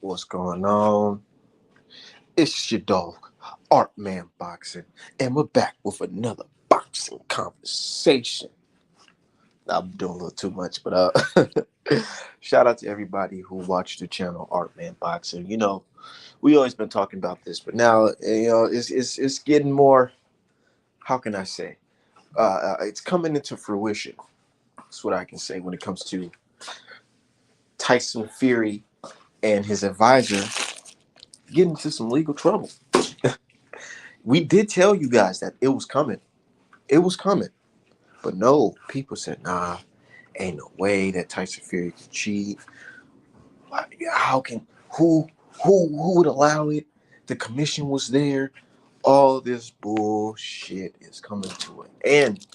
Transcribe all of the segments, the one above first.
What's going on? It's your dog, Art Man Boxing, and we're back with another boxing conversation. I'm doing a little too much, but shout out to everybody who watched the channel Art Man Boxing. We always been talking about this, but now it's getting more. How can I say? It's coming into fruition. That's what I can say when it comes to Tyson Fury and his advisor getting into some legal trouble. We did tell you guys that it was coming. It was coming. But no, people said, nah, ain't no way that Tyson Fury can cheat. How can who would allow it? The commission was there. All this bullshit is coming to an end.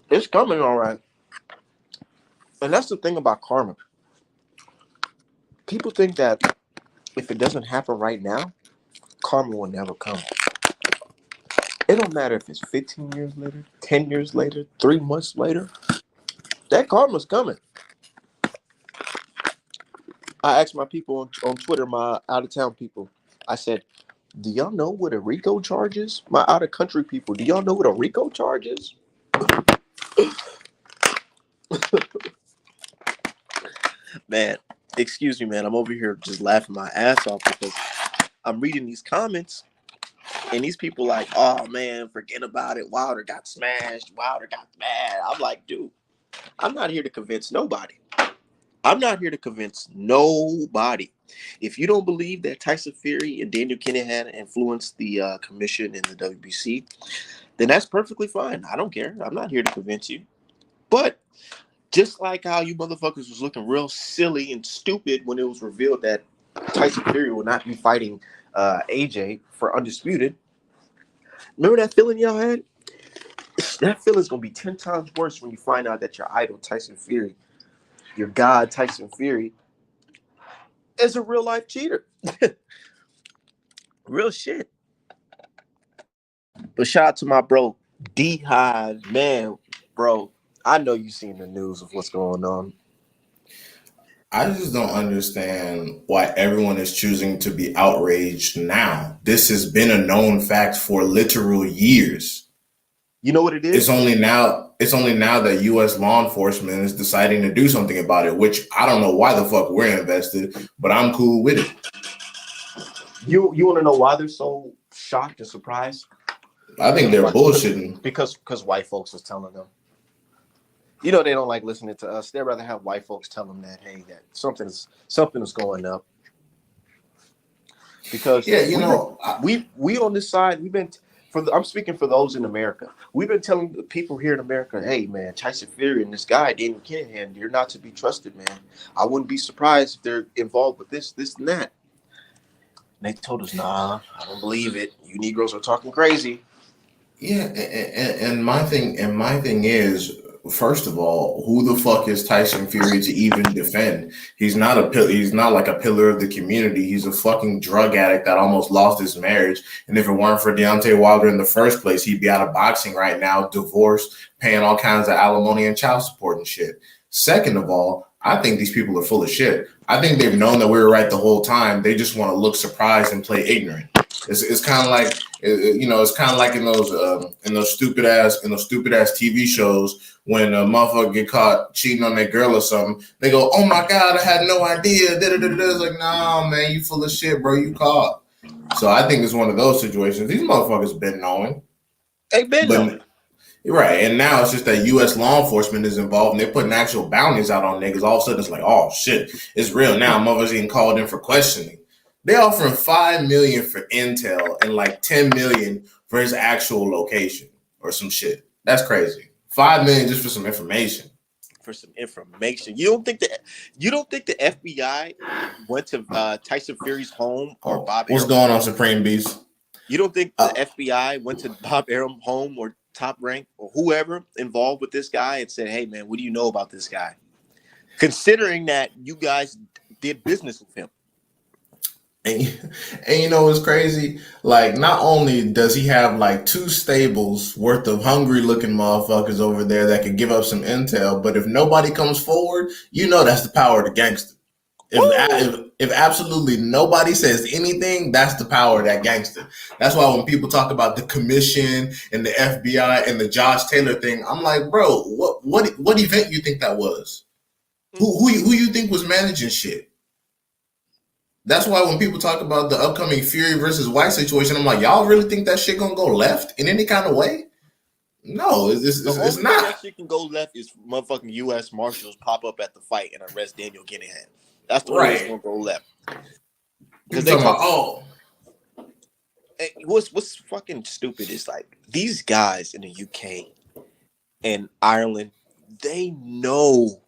It's coming all right. And that's the thing about karma. People think that if it doesn't happen right now, karma will never come. It don't matter if it's 15 years later, 10 years later, 3 months later. That karma's coming. I asked my people on Twitter, my out-of-town people, I said, do y'all know what a RICO charge is? My out-of-country people, do y'all know what a RICO charge is? Man, excuse me, man. I'm over here just laughing my ass off because I'm reading these comments and these people like, oh, man, forget about it. Wilder got smashed. Wilder got mad. I'm like, dude, I'm not here to convince nobody. I'm not here to convince nobody. If you don't believe that Tyson Fury and Daniel Kinahan influenced the commission and the WBC, then that's perfectly fine. I don't care. I'm not here to convince you. But just like how you motherfuckers was looking real silly and stupid when it was revealed that Tyson Fury will not be fighting AJ for Undisputed, remember that feeling y'all had? That feeling's going to be 10 times worse when you find out that your idol, Tyson Fury, your god, Tyson Fury, is a real life cheater. Real shit. But shout out to my bro, D Hive. Man, bro, I know you seen the news of what's going on. I just don't understand why everyone is choosing to be outraged now. This has been a known fact for literal years. You know what it is? It's only now that US law enforcement is deciding to do something about it, which I don't know why the fuck we're invested, but I'm cool with it. You want to know why they're so shocked and surprised? I think they're bullshitting. Because white folks was telling them. You know they don't like listening to us. They'd rather have white folks tell them that, hey, that something is going up. Because we on this side, we've been I'm speaking for those in America. We've been telling the people here in America, hey man, Tyson Fury and this guy, Daniel Kinahan, they're not to be trusted, man. I wouldn't be surprised if they're involved with this, and that. And they told us, nah, I don't believe it. You Negroes are talking crazy. Yeah, and my thing is, first of all, who the fuck is Tyson Fury to even defend? He's not like a pillar of the community. He's a fucking drug addict that almost lost his marriage. And if it weren't for Deontay Wilder in the first place, he'd be out of boxing right now, divorced, paying all kinds of alimony and child support and shit. Second of all, I think these people are full of shit. I think they've known that we were right the whole time. They just want to look surprised and play ignorant. It's kind of like it's kind of like in those stupid ass TV shows when a motherfucker get caught cheating on their girl or something. They go, "Oh my god, I had no idea." It's like, nah, man, you full of shit, bro. You caught. So I think it's one of those situations. These motherfuckers been knowing. They been knowing. Right, and now it's just that U.S. law enforcement is involved, and they're putting actual bounties out on niggas. All of a sudden, it's like, oh shit, it's real now. Motherfuckers getting called in for questioning. They offering $5 million for intel and like $10 million for his actual location or some shit. That's crazy. $5 million just for some information. You don't think the FBI went to Tyson Fury's home or Bob? What's going on, Supreme Beast? You don't think the FBI went to Bob Arum's home or Top Rank or whoever involved with this guy and said, "Hey man, what do you know about this guy?" Considering that you guys did business with him. And you know what's crazy? Like, not only does he have like two stables worth of hungry looking motherfuckers over there that can give up some intel, but if nobody comes forward, you know that's the power of the gangster. If absolutely nobody says anything, that's the power of that gangster. That's why when people talk about the commission and the FBI and the Josh Taylor thing, I'm like, bro, what event you think that was? Who you think was managing shit? That's why when people talk about the upcoming Fury versus White situation, I'm like, y'all really think that shit gonna go left in any kind of way? No, The only it's way not. that shit can go left is motherfucking U.S. Marshals pop up at the fight and arrest Daniel Kinahan. That's the only way it's Right. gonna go left. People Because they talking about, talk. oh, What's fucking stupid is like these guys in the UK and Ireland, they know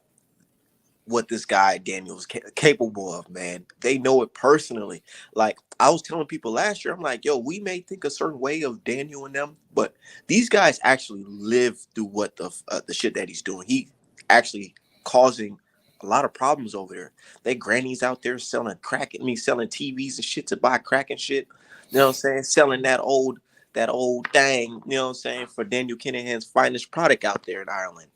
what this guy Daniel is capable of, man. They know it personally. Like I was telling people last year, I'm like, yo, we may think a certain way of Daniel and them, but these guys actually live through what the shit that he's doing. He actually causing a lot of problems over there. They grannies out there selling crack at me, selling TVs and shit to buy crack and shit. You know what I'm saying? Selling that old thing, you know what I'm saying, for Daniel Kinahan's finest product out there in Ireland.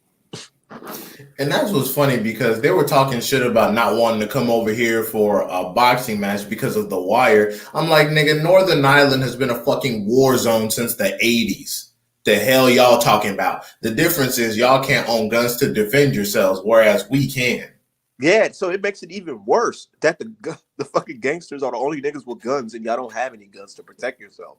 and that's what's funny because they were talking shit about not wanting to come over here for a boxing match because of the wire. I'm like, nigga, Northern Ireland has been a fucking war zone since the 80s. The hell y'all talking about? The difference is y'all can't own guns to defend yourselves, whereas we can. Yeah, so it makes it even worse that the fucking gangsters are the only niggas with guns and y'all don't have any guns to protect yourself.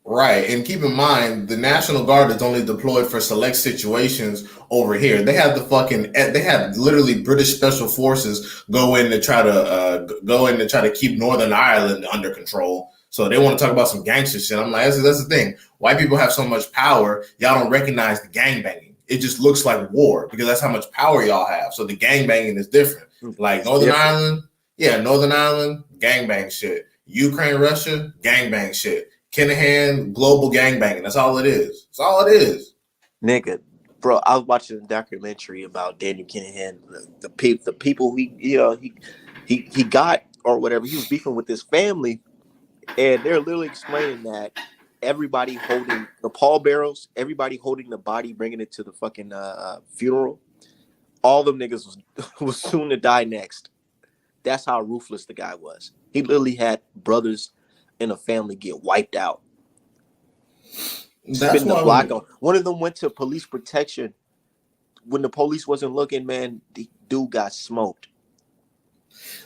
Right, and keep in mind the National Guard is only deployed for select situations over here. They have they have literally British Special Forces go in to try to keep Northern Ireland under control. So they want to talk about some gangster shit. I'm like, that's the thing. White people have so much power, y'all don't recognize the gangbanging. It just looks like war because that's how much power y'all have. So the gangbanging is different. Like Northern Ireland, yeah, Northern Ireland, gangbang shit. Ukraine, Russia, gangbang shit. Kinahan, global gangbanging. That's all it is. That's all it is. Nigga, bro, I was watching a documentary about Daniel Kinahan, the people he got or whatever. He was beefing with his family, and they're literally explaining that everybody holding the pallbearers, everybody holding the body, bringing it to the fucking funeral, all them niggas was soon to die next. That's how ruthless the guy was. He literally had brothers in a family get wiped out. That's Spin the why block on. One of them went to police protection when the police wasn't looking. Man, the dude got smoked.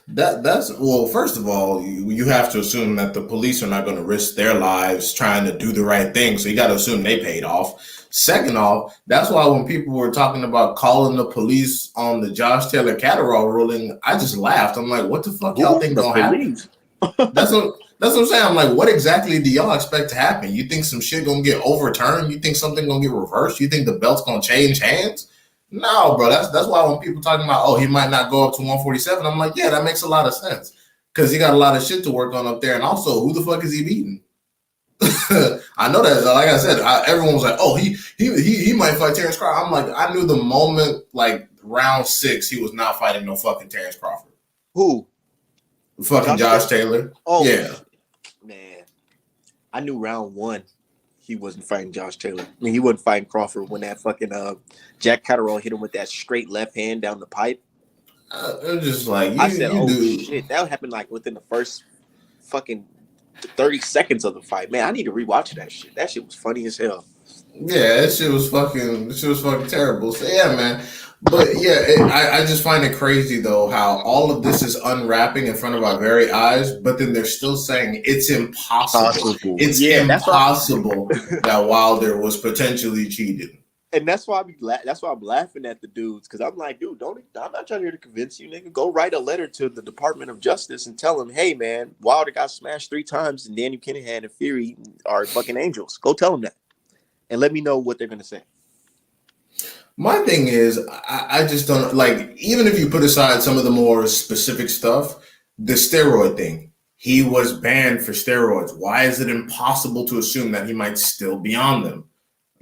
that's well. First of all, you have to assume that the police are not going to risk their lives trying to do the right thing. So you got to assume they paid off. Second off, that's why when people were talking about calling the police on the Josh Taylor Catterall ruling, I just laughed. I'm like, what the fuck y'all think gonna happen? That's what I'm saying. I'm like, what exactly do y'all expect to happen? You think some shit gonna get overturned? You think something gonna get reversed? You think the belt's gonna change hands? No, bro. That's why when people talking about, oh, he might not go up to 147, I'm like, yeah, that makes a lot of sense because he got a lot of shit to work on up there, and also, who the fuck is he beating? I know that. Like I said, everyone was like, oh, he might fight Terrence Crawford. I'm like, I knew the moment like round 6, he was not fighting no fucking Terrence Crawford. Who? Fucking Josh Taylor. Oh, yeah. Man, I knew round 1 he wasn't fighting Josh Taylor. I mean, he wasn't fighting Crawford when that fucking Jack Catterall hit him with that straight left hand down the pipe. I'm just like, I said, oh shit, that happened like within the first fucking 30 seconds of the fight. Man, I need to rewatch that shit. That shit was funny as hell. Yeah, that shit was fucking terrible. So yeah, man. But yeah, I just find it crazy though how all of this is unwrapping in front of our very eyes, but then they're still saying it's impossible. It's impossible that Wilder was potentially cheated. And that's why I'm laughing at the dudes because I'm like, dude, I'm not trying to convince you, nigga. Go write a letter to the Department of Justice and tell them, hey, man, Wilder got smashed 3 times and Daniel Kinahan and Fury are fucking angels. Go tell them that, and let me know what they're gonna say. My thing is, I just don't like, even if you put aside some of the more specific stuff, the steroid thing. He was banned for steroids. Why is it impossible to assume that he might still be on them?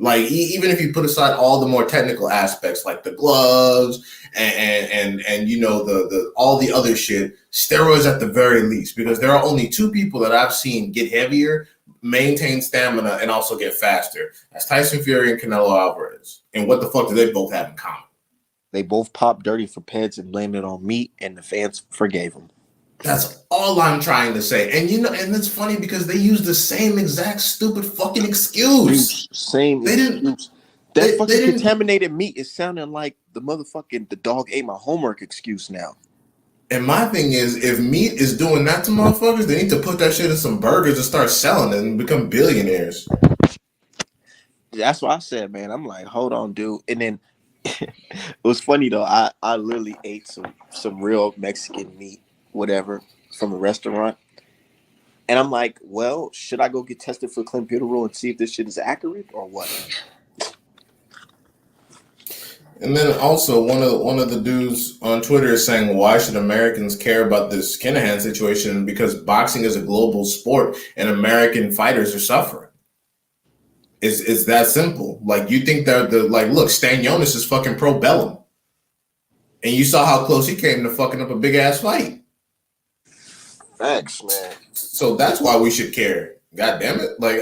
Like even if you put aside all the more technical aspects, like the gloves and you know the all the other shit, steroids at the very least, because there are only two people that I've seen get heavier, maintain stamina, and also get faster. That's Tyson Fury and Canelo Alvarez. And what the fuck do they both have in common? They both popped dirty for pets and blamed it on meat, and the fans forgave them. That's all I'm trying to say. And you know, and it's funny because they use the same exact stupid fucking excuse. Same They excuse. didn't. That They fucking didn't. contaminated meat is sounding like the dog ate my homework excuse now. And my thing is, if meat is doing that to motherfuckers, they need to put that shit in some burgers and start selling it and become billionaires. That's what I said, man. I'm like, hold on, dude. And then it was funny though. I literally ate some real Mexican meat, whatever, from a restaurant. And I'm like, well, should I go get tested for clenbuterol and see if this shit is accurate or what? And then also one of the dudes on Twitter is saying, why should Americans care about this Kinahan situation? Because boxing is a global sport and American fighters are suffering. It's that simple. Like, you think that look, Stan Jonas is fucking pro bellum. And you saw how close he came to fucking up a big ass fight. Facts, man. So that's why we should care. God damn it. Like,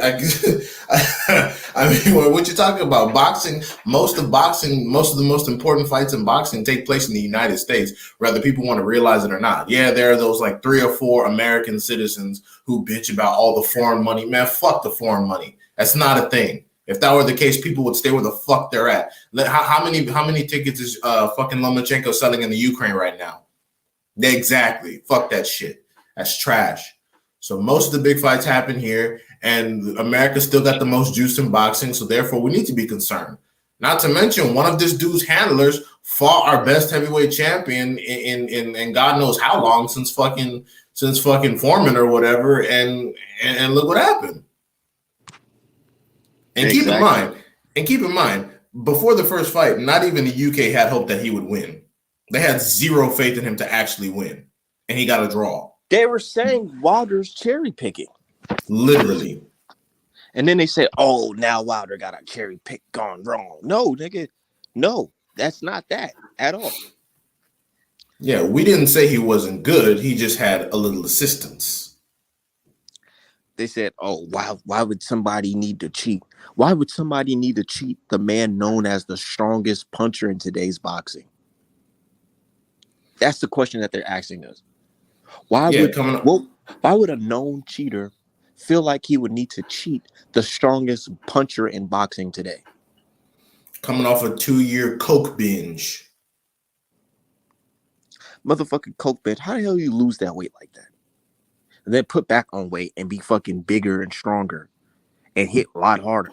I mean, what you're talking about, boxing, most of the most important fights in boxing take place in the United States, whether people want to realize it or not. Yeah, there are those like 3 or 4 American citizens who bitch about all the foreign money. Man, fuck the foreign money. That's not a thing. If that were the case, people would stay where the fuck they're at. How many tickets is fucking Lomachenko selling in the Ukraine right now? Exactly. Fuck that shit. That's trash. So most of the big fights happen here, and America still got the most juice in boxing, so therefore we need to be concerned. Not to mention, one of this dude's handlers fought our best heavyweight champion in God knows how long, since fucking Foreman or whatever, and look what happened. And Exactly. keep in mind, before the first fight, not even the UK had hope that he would win. They had zero faith in him to actually win, and he got a draw. They were saying Wilder's cherry picking. Literally. And then they said, oh, now Wilder got a cherry pick gone wrong. No, nigga. No, that's not that at all. Yeah, we didn't say he wasn't good. He just had a little assistance. They said, oh, why would somebody need to cheat? Why would somebody need to cheat the man known as the strongest puncher in today's boxing? That's the question that they're asking us. Why would a known cheater feel like he would need to cheat the strongest puncher in boxing today? Coming off a 2-year coke binge. Motherfucking coke binge. How the hell you lose that weight like that? And then put back on weight and be fucking bigger and stronger and hit a lot harder.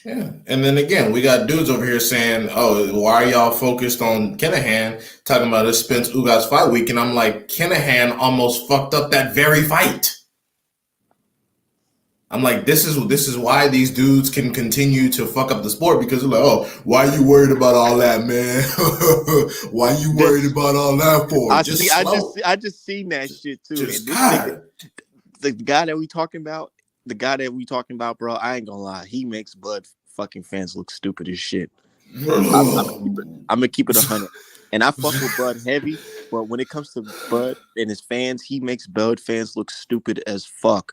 Yeah. And then again, we got dudes over here saying, oh, why are y'all focused on Kinahan, talking about this Spence Ugas fight week? And I'm like, Kinahan almost fucked up that very fight. I'm like, this is why these dudes can continue to fuck up the sport, because they're like, oh, why are you worried about all that, man? Why are you worried about all that for? I just seen that shit too. Just nigga, the guy that we talking about, bro, I ain't gonna lie, he makes Bud fucking fans look stupid as shit. I'm gonna keep it 100. And I fuck with Bud heavy, but when it comes to Bud and his fans, he makes Bud fans look stupid as fuck.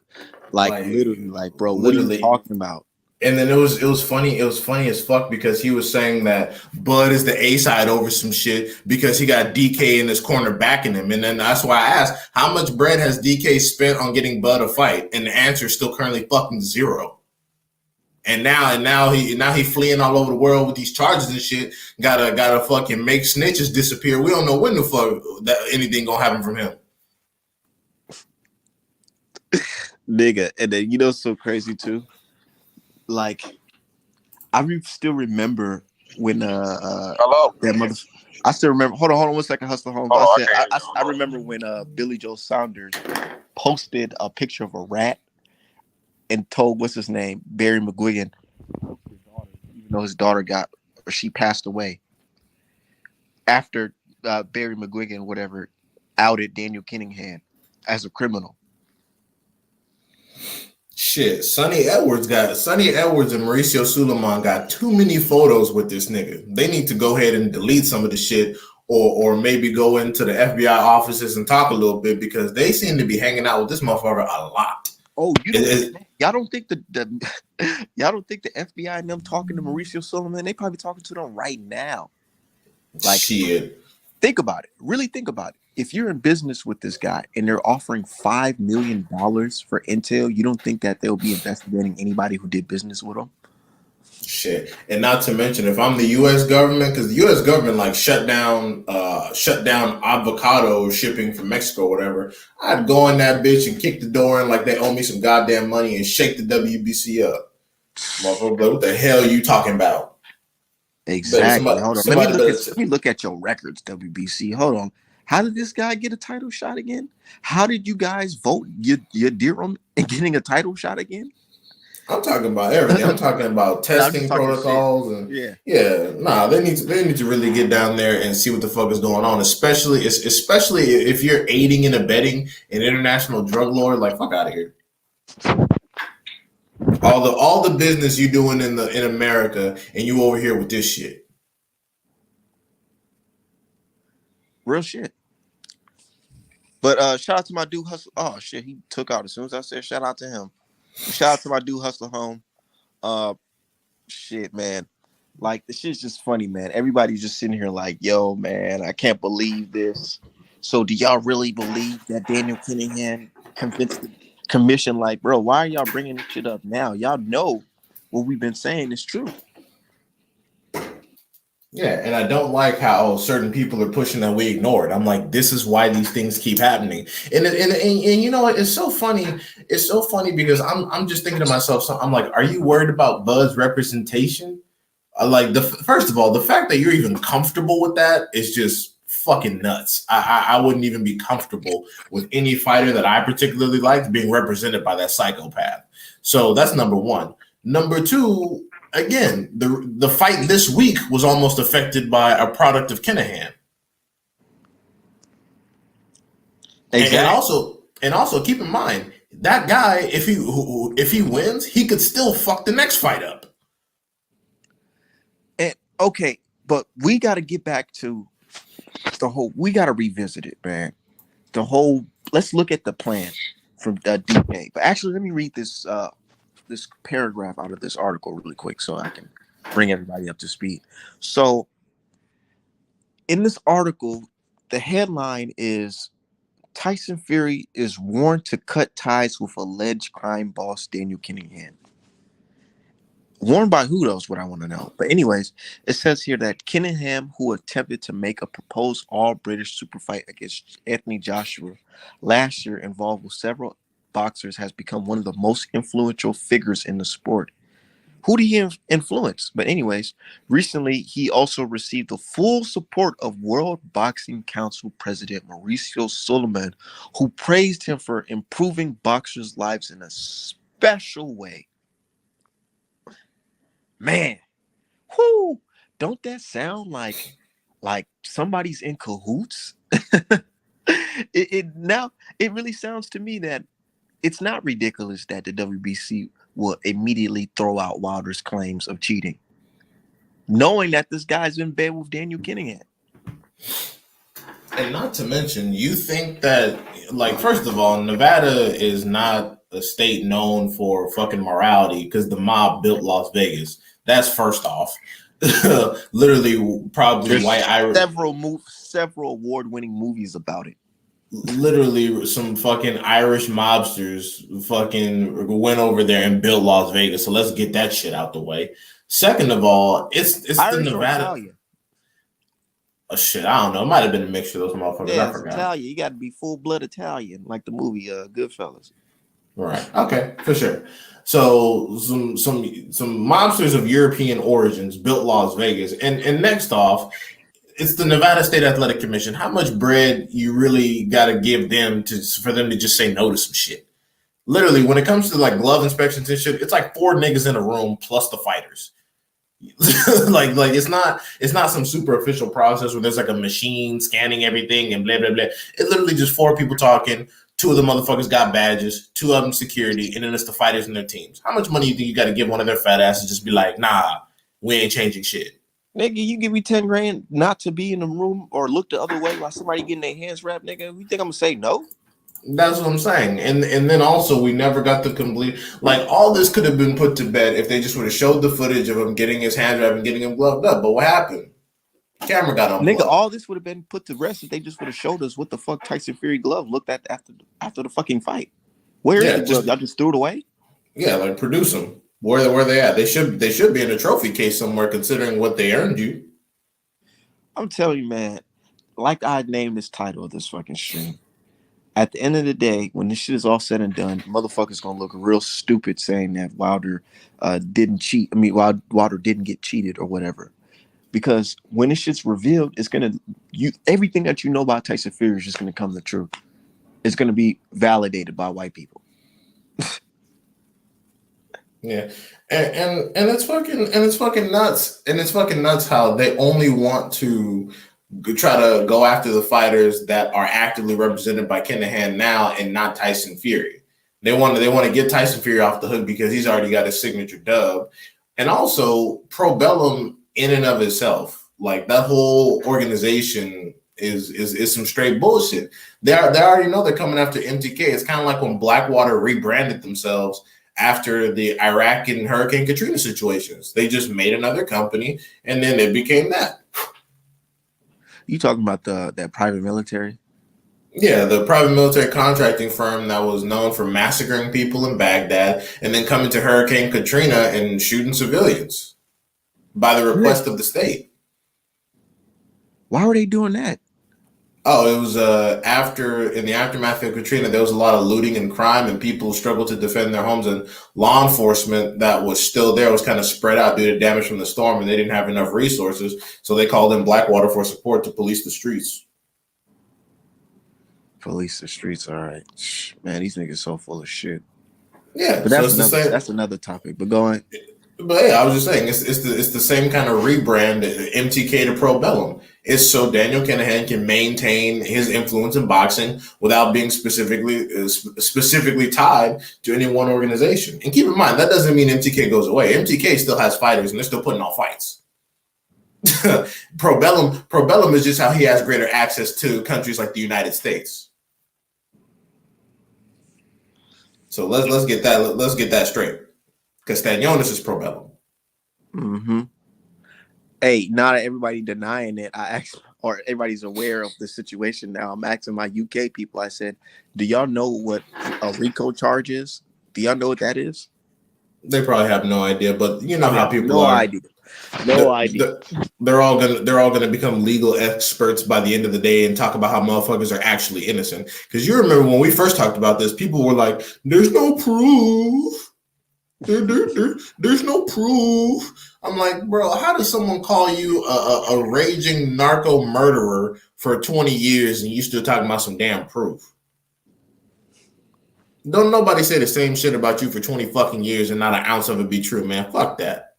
Like literally, like, bro, what are you talking about? And then it was funny as fuck, because he was saying that Bud is the A side over some shit because he got DK in his corner backing him. And then that's why I asked, how much bread has DK spent on getting Bud a fight? And the answer is still currently fucking 0. And now he fleeing all over the world with these charges and shit. Gotta fucking make snitches disappear. We don't know when the fuck that anything gonna happen from him. Nigga, and then you know what's so crazy too? Like, I still remember when Hello. that mother. I still remember. Hold on 1 second, Hustler Holmes. I remember when Billy Joe Saunders posted a picture of a rat and told what's his name, Barry McGuigan, even though his daughter she passed away after Barry McGuigan, whatever, outed Daniel Kinningham as a criminal. Shit, Sonny Edwards and Mauricio Suleiman got too many photos with this nigga. They need to go ahead and delete some of the shit, or maybe go into the FBI offices and talk a little bit, because they seem to be hanging out with this motherfucker a lot. Oh, y'all don't think the y'all don't think the FBI and them talking to Mauricio Suleiman? They probably talking to them right now. Like, shit. Think about it. Really think about it. If you're in business with this guy and they're offering $5 million for intel, you don't think that they'll be investigating anybody who did business with them? Shit. And not to mention, if I'm the U.S. government, because the U.S. government like shut down avocado shipping from Mexico or whatever, I'd go in that bitch and kick the door in like they owe me some goddamn money and shake the WBC up. Motherfucker, what the hell are you talking about? Exactly. Hold on. Let me look at your records, WBC. Hold on. How did this guy get a title shot again? How did you guys vote your Durham and getting a title shot again? I'm talking about everything. I'm talking about testing protocols and they need to really get down there and see what the fuck is going on. Especially if you're aiding and abetting an international drug lord. Like, fuck out of here. All the business you doing in America, and you over here with this shit. Real shit. But shout out to my dude Hustle. Oh shit, he took out as soon as I said shout out to him. Shout out to my dude Hustle Home. Shit, man. Like, this shit's just funny, man. Everybody's just sitting here like, yo, man, I can't believe this. So do y'all really believe that Daniel Kinahan convinced the commission? Like, bro, why are y'all bringing this shit up now? Y'all know what we've been saying is true. Yeah, and I don't like how certain people are pushing that we ignore it. I'm like, this is why these things keep happening. And you know what? It's so funny. It's so funny because I'm just thinking to myself, so I'm like, are you worried about Bud's representation? First of all, the fact that you're even comfortable with that is just fucking nuts. I wouldn't even be comfortable with any fighter that I particularly liked being represented by that psychopath. So that's number one. Number two, again, the fight this week was almost affected by a product of Kinahan. Exactly. And also keep in mind, that guy, if he wins, he could still fuck the next fight up. And okay, but we got to get back to we got to revisit it, man. Let's look at the plan from DK. But actually, let me read this this paragraph out of this article really quick so I can bring everybody up to speed. So in this article, the headline is Tyson Fury is warned to cut ties with alleged crime boss Daniel Kinahan. Warned by who, though, is what I want to know. But anyways, it says here that Kinahan, who attempted to make a proposed all-British super fight against Anthony Joshua last year, involved with several boxers, has become one of the most influential figures in the sport. Who did he influence? But anyways, recently he also received the full support of World Boxing Council President Mauricio Suleiman, who praised him for improving boxers' lives in a special way. Man, whoo! Don't that sound like somebody's in cahoots? It really sounds to me that it's not ridiculous that the WBC will immediately throw out Wilder's claims of cheating, knowing that this guy's in bed with Daniel Kinahan. And not to mention, you think that, like, first of all, Nevada is not a state known for fucking morality because the mob built Las Vegas. That's first off. Literally, probably There's white Irish. Several award-winning movies about it. Literally, some fucking Irish mobsters fucking went over there and built Las Vegas. So let's get that shit out the way. Second of all, it's Irish the Nevada. Oh shit, I don't know. It might have been a mixture of those motherfuckers. Yeah, I forgot. Italian. You got to be full-blood Italian, like the movie Goodfellas. Right. Okay, for sure. So some mobsters of European origins built Las Vegas, and next off, it's the Nevada State Athletic Commission. How much bread you really got to give them for them to just say no to some shit? Literally, when it comes to like glove inspections and shit, it's like 4 niggas in a room plus the fighters. like it's not some super official process where there's like a machine scanning everything and blah blah blah. It's literally just 4 people talking, 2 of the motherfuckers got badges, 2 of them security, and then it's the fighters and their teams. How much money you think you got to give one of their fat asses just be like, nah, we ain't changing shit? Nigga, you give me 10 grand not to be in the room or look the other way while somebody getting their hands wrapped, nigga. You think I'm gonna say no? That's what I'm saying. And then also we never got the complete, like, all this could have been put to bed if they just would have showed the footage of him getting his hands wrapped and getting him gloved up. But what happened? Camera got on. Nigga, all this would have been put to rest if they just would have showed us what the fuck Tyson Fury glove looked at after the fucking fight. Where is the glove? Y'all just threw it away? Yeah, like produce them. Where they at? They should be in a trophy case somewhere, considering what they earned you. I'm telling you, man. Like I named this title of this fucking stream. At the end of the day, when this shit is all said and done, motherfuckers gonna look real stupid saying that Wilder didn't cheat. I mean, Wilder didn't get cheated or whatever. Because when this shit's revealed, it's gonna everything that you know about Tyson Fury is just gonna come to truth. It's gonna be validated by white people. Yeah, and it's fucking nuts, and it's fucking nuts how they only want to try to go after the fighters that are actively represented by Kinahan now and not Tyson Fury. They want to get Tyson Fury off the hook because he's already got his signature dub, and also Pro Bellum in and of itself, like that whole organization is some straight bullshit. They already know they're coming after MTK. It's kind of like when Blackwater rebranded themselves after the Iraq and Hurricane Katrina situations. They just made another company and then it became that. You talking about that private military? Yeah, the private military contracting firm that was known for massacring people in Baghdad and then coming to Hurricane Katrina and shooting civilians by the request of the state. Why were they doing that? Oh, it was in the aftermath of Katrina, there was a lot of looting and crime, and people struggled to defend their homes. And law enforcement that was still there was kind of spread out due to damage from the storm, and they didn't have enough resources, so they called in Blackwater for support to police the streets. Police the streets, all right, man. These niggas so full of shit. Yeah, but that's another topic. But go on. But yeah, I was just saying it's the same kind of rebrand, MTK to Pro Bellum. It's so Daniel Kinahan can maintain his influence in boxing without being specifically tied to any one organization. And keep in mind, that doesn't mean MTK goes away. MTK still has fighters, and they're still putting on fights. Pro Bellum is just how he has greater access to countries like the United States. So let's get that straight. Castañones is Pro Bellum. Mm-hmm. Hey, not everybody denying it. Or everybody's aware of the situation now. I'm asking my UK people. I said, "Do y'all know what a RICO charge is? Do y'all know what that is?" They probably have no idea, but you know how people no are. Idea. No idea. They're all gonna become legal experts by the end of the day and talk about how motherfuckers are actually innocent. Because you remember when we first talked about this, people were like, "There's no proof." There's no proof. I'm like, bro, how does someone call you a raging narco murderer for 20 years and you still talking about some damn proof? Don't nobody say the same shit about you for 20 fucking years and not an ounce of it be true, man. Fuck that.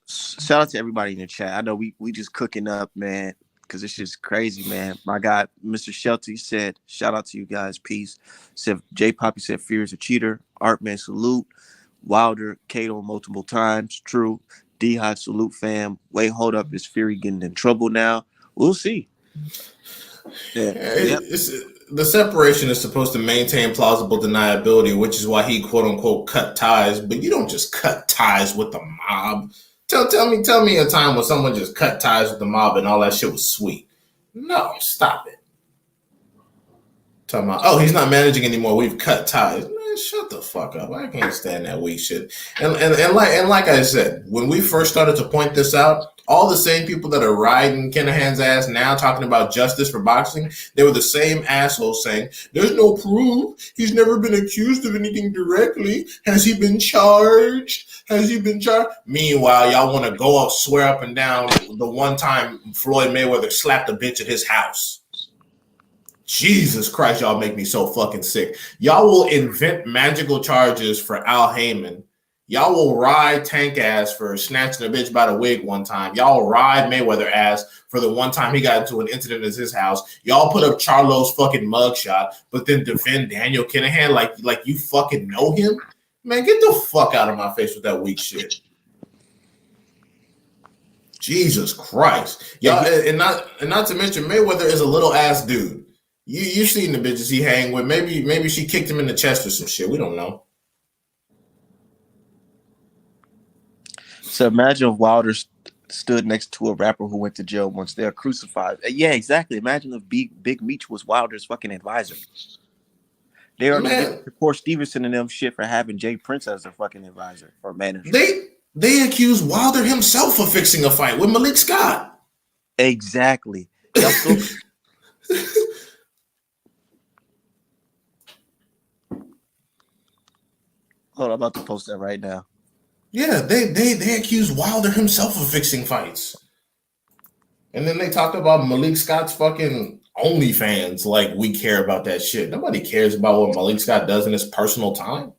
Shout out to everybody in the chat. I know we just cooking up, man. Because it's just crazy, man. My guy, Mr. Shelty said, shout out to you guys. Peace. Said J Poppy said Fear is a cheater. Artman salute. Wilder, Cato multiple times. True. D-Hot salute fam. Wait, hold up. Is Fury getting in trouble now? We'll see. Yeah. The separation is supposed to maintain plausible deniability, which is why he quote unquote cut ties. But you don't just cut ties with the mob. Tell me a time when someone just cut ties with the mob and all that shit was sweet. No, stop it. Talking about, oh, he's not managing anymore. We've cut ties. Man, shut the fuck up. I can't stand that weak shit. And like I said, when we first started to point this out, all the same people that are riding Kinahan's ass now talking about justice for boxing, they were the same assholes saying, there's no proof. He's never been accused of anything directly. Has he been charged? Meanwhile, y'all want to go up, swear up and down the one time Floyd Mayweather slapped a bitch at his house. Jesus Christ, y'all make me so fucking sick. Y'all will invent magical charges for Al Heyman. Y'all will ride Tank ass for snatching a bitch by the wig one time. Y'all ride Mayweather ass for the one time he got into an incident at his house. Y'all put up Charlo's fucking mugshot, but then defend Daniel Kinahan like you fucking know him. Man, get the fuck out of my face with that weak shit. Jesus Christ, y'all, and not to mention Mayweather is a little ass dude. You seen the bitches he hang with? Maybe she kicked him in the chest or some shit. We don't know. So imagine if Wilder stood next to a rapper who went to jail once they're crucified. Yeah, exactly. Imagine if Big Meech was Wilder's fucking advisor. They already did report Stevenson and them shit for having Jay Prince as their fucking advisor or manager. They accused Wilder himself of fixing a fight with Malik Scott. Exactly. Hold on, I'm about to post that right now. Yeah, they accused Wilder himself of fixing fights. And then they talked about Malik Scott's fucking OnlyFans like we care about that shit. Nobody cares about what Malik Scott does in his personal time.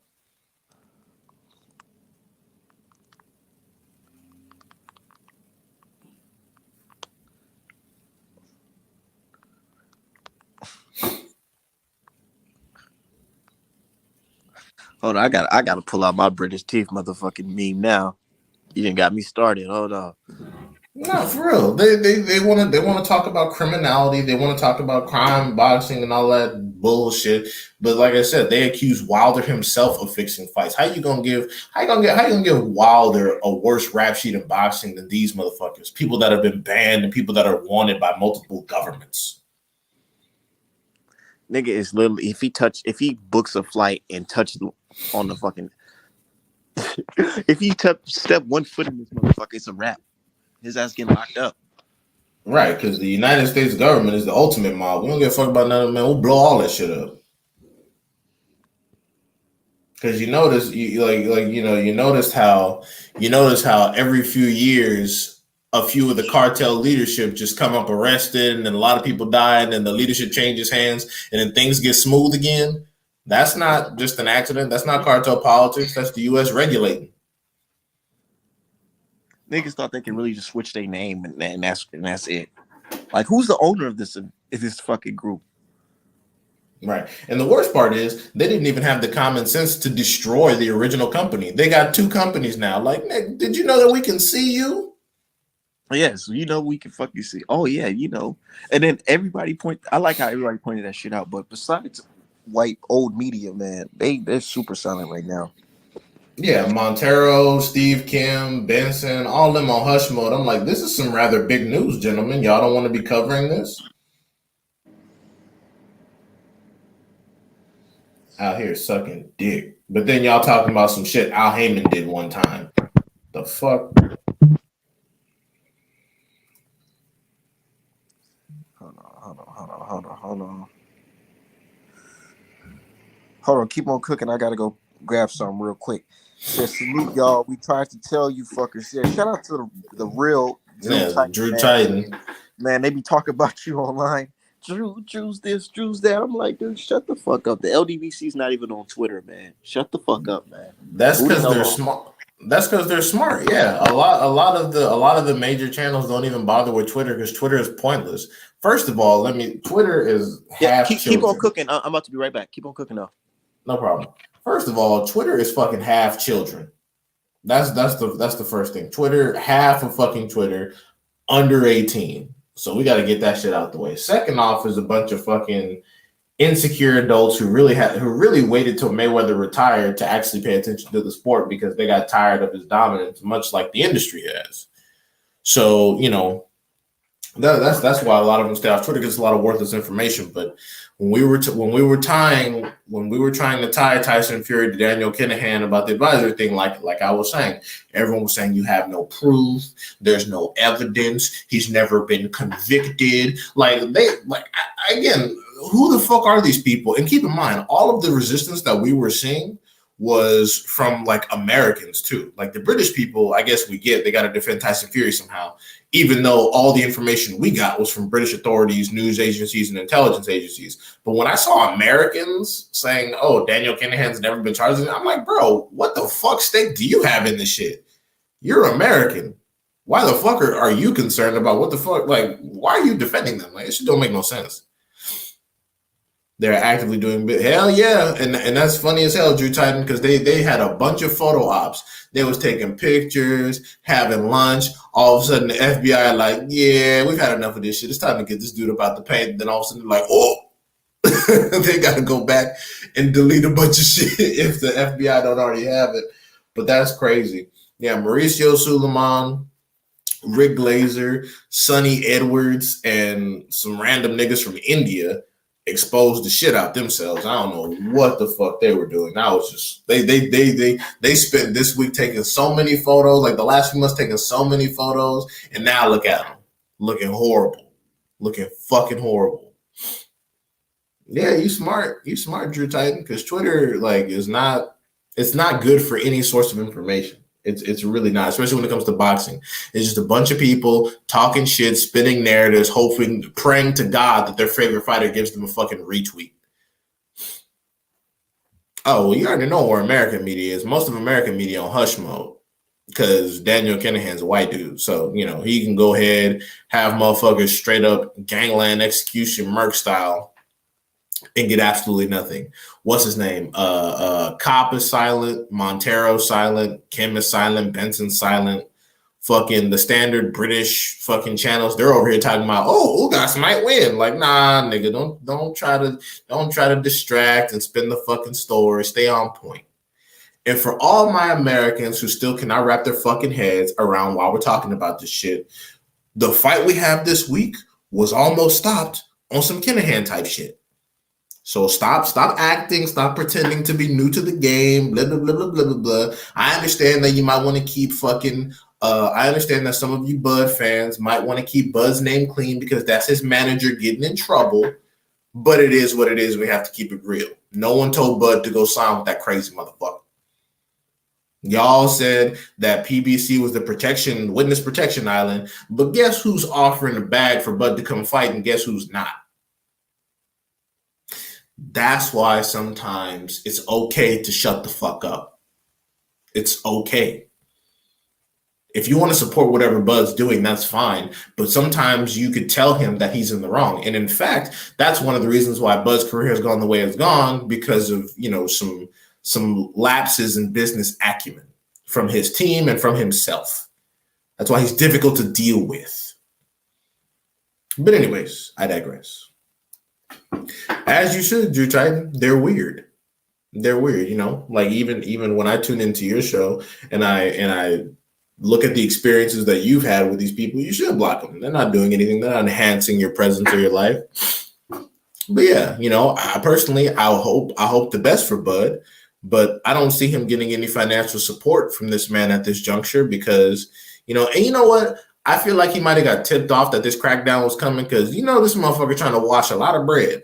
Hold on, I gotta pull out my British teeth motherfucking meme now. You done got me started. Hold on. No, for real. They want to talk about criminality. They want to talk about crime, boxing, and all that bullshit. But like I said, they accuse Wilder himself of fixing fights. How you gonna give Wilder a worse rap sheet in boxing than these motherfuckers? People that have been banned and people that are wanted by multiple governments. Nigga is literally if he books a flight and touches on the fucking if he step one foot in this motherfucker, it's a wrap. His ass getting locked up. Right, because the United States government is the ultimate mob. We don't give a fuck about none of them, man. We'll blow all that shit up. Because you notice how every few years a few of the cartel leadership just come up arrested, and then a lot of people die, and then the leadership changes hands, and then things get smooth again. That's not just an accident. That's not cartel politics. That's the U.S. regulating. Niggas thought they could really just switch their name and that's it. Like, who's the owner of this fucking group? Right. And the worst part is they didn't even have the common sense to destroy the original company. They got two companies now. Like, Nick, did you know that we can see you? Yes, we can fucking see. Oh yeah, And then I like how everybody pointed that shit out. But besides white old media, man, they're super silent right now. Yeah, Montero, Steve Kim, Benson, all of them on hush mode. I'm like, this is some rather big news, gentlemen. Y'all don't want to be covering this? Out here sucking dick. But then y'all talking about some shit Al Heyman did one time. The fuck? Hold on. Keep on cooking. I gotta go grab something real quick. Says, salute y'all. We tried to tell you fuckers. Yeah, shout out to the real Drew Titan. Man, they be talking about you online. Drew's this, Drew's that. I'm like, dude, shut the fuck up. The LDVC's not even on Twitter, man. Shut the fuck up, man. That's because they're smart. That's because they're smart. Yeah, a lot of the major channels don't even bother with Twitter because Twitter is pointless. First of all, Twitter is half. Keep on cooking. I'm about to be right back. Keep on cooking though. No problem. First of all, Twitter is fucking half children. That's the first thing. Twitter, half of fucking Twitter, under 18. So we got to get that shit out the way. Second off is a bunch of fucking insecure adults who really waited till Mayweather retired to actually pay attention to the sport because they got tired of his dominance, much like the industry has. So, that's why a lot of them stay off Twitter because it's a lot of worthless information. But when we were trying to tie Tyson Fury to Daniel Kinahan about the advisory thing, like I was saying, everyone was saying you have no proof, there's no evidence, he's never been convicted. Again, who the fuck are these people? And keep in mind, all of the resistance that we were seeing was from like Americans too. Like the British people, I guess we get they got to defend Tyson Fury somehow, even though all the information we got was from British authorities, news agencies, and intelligence agencies. But when I saw Americans saying, "Oh, Daniel Kinahan's never been charged," I'm like, bro, what the fuck stake do you have in this shit? You're American. Why the fuck are you concerned about what the fuck? Like, why are you defending them? Like, it shit don't make no sense. They're actively doing hell yeah, and that's funny as hell, Drew Titan, because they had a bunch of photo ops. They was taking pictures, having lunch. All of a sudden, the FBI like, yeah, we've had enough of this shit. It's time to get this dude about the paint. Then all of a sudden, like, oh, they got to go back and delete a bunch of shit if the FBI don't already have it. But that's crazy. Yeah, Mauricio Suleiman, Rick Glazer, Sonny Edwards, and some random niggas from India exposed the shit out themselves. I don't know what the fuck they were doing. I was just they spent this week taking so many photos, like the last few months taking so many photos, and now look at them, looking horrible, looking fucking horrible. Yeah, you smart, Drew Titan, because Twitter like it's not good for any source of information. It's really not, especially when it comes to boxing. It's just a bunch of people talking shit, spinning narratives, hoping, praying to God that their favorite fighter gives them a fucking retweet. Oh, well, you already know where American media is. Most of American media on hush mode because Daniel Kinahan's a white dude. So, you know, he can go ahead, have motherfuckers straight up gangland execution Merc style and get absolutely nothing. What's his name? Cop is silent, Montero silent, Kim is silent, Benson silent. Fucking the standard British fucking channels, they're over here talking about, oh, Ugas might win. Like, nah, nigga, don't try to distract and spin the fucking story. Stay on point. And for all my Americans who still cannot wrap their fucking heads around while we're talking about this shit, the fight we have this week was almost stopped on some Kinahan type shit. So stop acting, stop pretending to be new to the game, blah, blah, blah, blah, blah, blah, blah. I understand that you might want to keep fucking, I understand that some of you Bud fans might want to keep Bud's name clean because that's his manager getting in trouble, but it is what it is. We have to keep it real. No one told Bud to go sign with that crazy motherfucker. Y'all said that PBC was the witness protection island, but guess who's offering the bag for Bud to come fight and guess who's not? That's why sometimes it's okay to shut the fuck up. It's okay. If you want to support whatever Bud's doing, that's fine. But sometimes you could tell him that he's in the wrong. And in fact, that's one of the reasons why Bud's career has gone the way it's gone, because of, you know, some lapses in business acumen from his team and from himself. That's why he's difficult to deal with. But anyways, I digress. As you should, Drew Titan. They're weird. They're weird, you know. Like even when I tune into your show and I look at the experiences that you've had with these people, you should block them. They're not doing anything. They're not enhancing your presence or your life. But yeah, you know, I hope the best for Bud, but I don't see him getting any financial support from this man at this juncture because, you know, and you know what? I feel like he might have got tipped off that this crackdown was coming because, you know, this motherfucker trying to wash a lot of bread.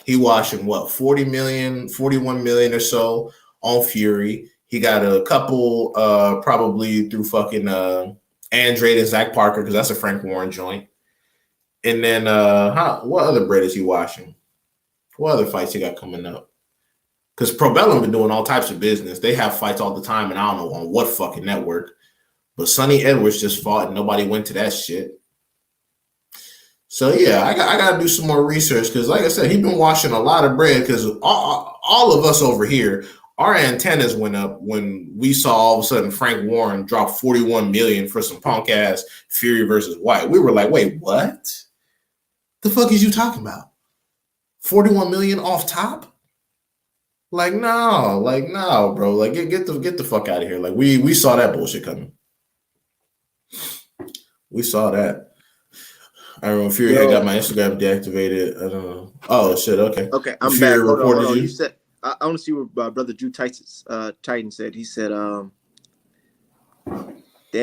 He washing what, 40 million, 41 million or so on Fury. He got a couple probably through fucking Andrade and Zach Parker because that's a Frank Warren joint. And then what other bread is he washing? What other fights he got coming up? Because Probellum been doing all types of business. They have fights all the time, and I don't know on what fucking network. But Sonny Edwards just fought and nobody went to that shit. So, yeah, I got to do some more research because, like I said, he's been washing a lot of bread because all of us over here, our antennas went up when we saw all of a sudden Frank Warren drop 41 million for some punk-ass Fury versus White. We were like, wait, what? The fuck is you talking about? 41 million off top? Like, no, bro. Like, get the fuck out of here. Like, we saw that bullshit coming. We saw that. I remember Fury had got my Instagram deactivated. I don't know. Oh shit. Okay. Okay, I'm back. Hold on. You said I want to see what brother Drew Titan said. He said, damn,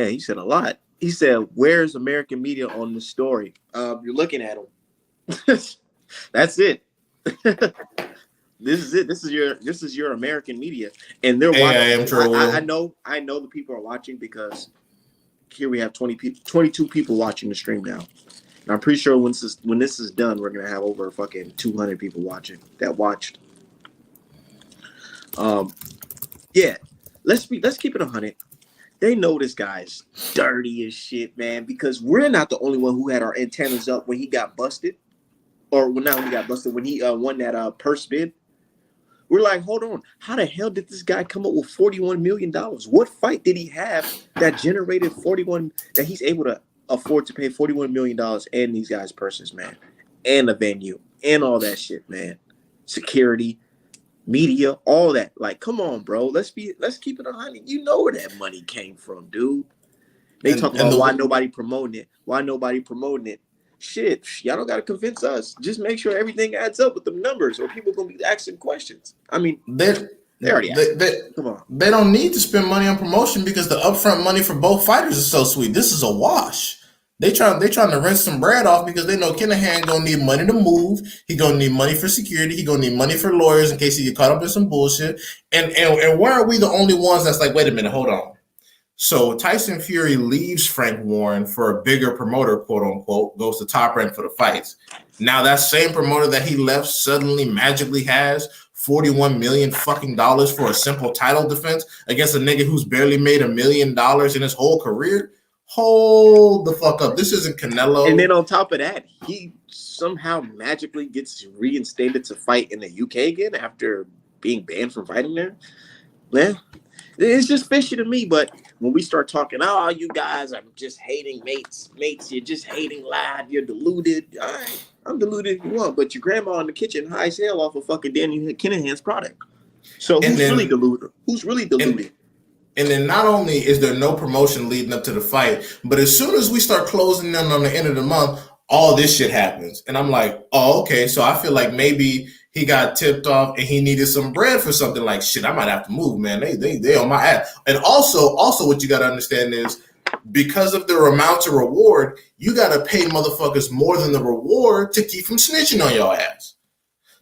he said a lot. He said, "Where's American media on the story?" You're looking at him. That's it. This is it. This is your American media, and they're watching. I am true. I know the people are watching because here we have 22 people watching the stream now. And I'm pretty sure when this is done, we're gonna have over fucking 200 people watching that watched. Yeah, let's keep it 100. They know this guy's dirty as shit, man, because we're not the only one who had our antennas up when he got busted, or when he got busted when he won that purse bid. We're like, hold on, how the hell did this guy come up with $41 million? What fight did he have that generated 41 that he's able to afford to pay $41 million and these guys' purses, man, and the venue and all that shit, man, security, media, all that. Like, come on, bro, let's keep it 100. You know where that money came from, dude. They talk about why nobody promoting it. Shit, y'all don't gotta convince us. Just make sure everything adds up with the numbers, or people gonna be asking questions. I mean, they already come on. They don't need to spend money on promotion because the upfront money for both fighters is so sweet. This is a wash. They trying to rinse some bread off because they know Kinahan gonna need money to move. He gonna need money for security. He gonna need money for lawyers in case he get caught up in some bullshit. And why are we the only ones that's like, wait a minute, hold on. So Tyson Fury leaves Frank Warren for a bigger promoter, quote unquote, goes to Top Rank for the fights. Now that same promoter that he left suddenly magically has $41 million fucking dollars for a simple title defense against a nigga who's barely made $1 million in his whole career. Hold the fuck up. This isn't Canelo. And then on top of that, he somehow magically gets reinstated to fight in the UK again after being banned from fighting there. Man, it's just fishy to me. But when we start talking, oh, you guys are just hating mates, you're just hating lad, you're deluded. All right, I'm deluded if you want, but your grandma in the kitchen high as hell off of fucking Daniel Kinahan's product. So who's really deluded? Who's really deluded? And then not only is there no promotion leading up to the fight, but as soon as we start closing in on the end of the month, all this shit happens. And I'm like, oh, okay. So I feel like maybe he got tipped off and he needed some bread for something. Like, shit, I might have to move, man. They on my ass. And also what you got to understand is because of the amount of reward, you got to pay motherfuckers more than the reward to keep from snitching on your ass.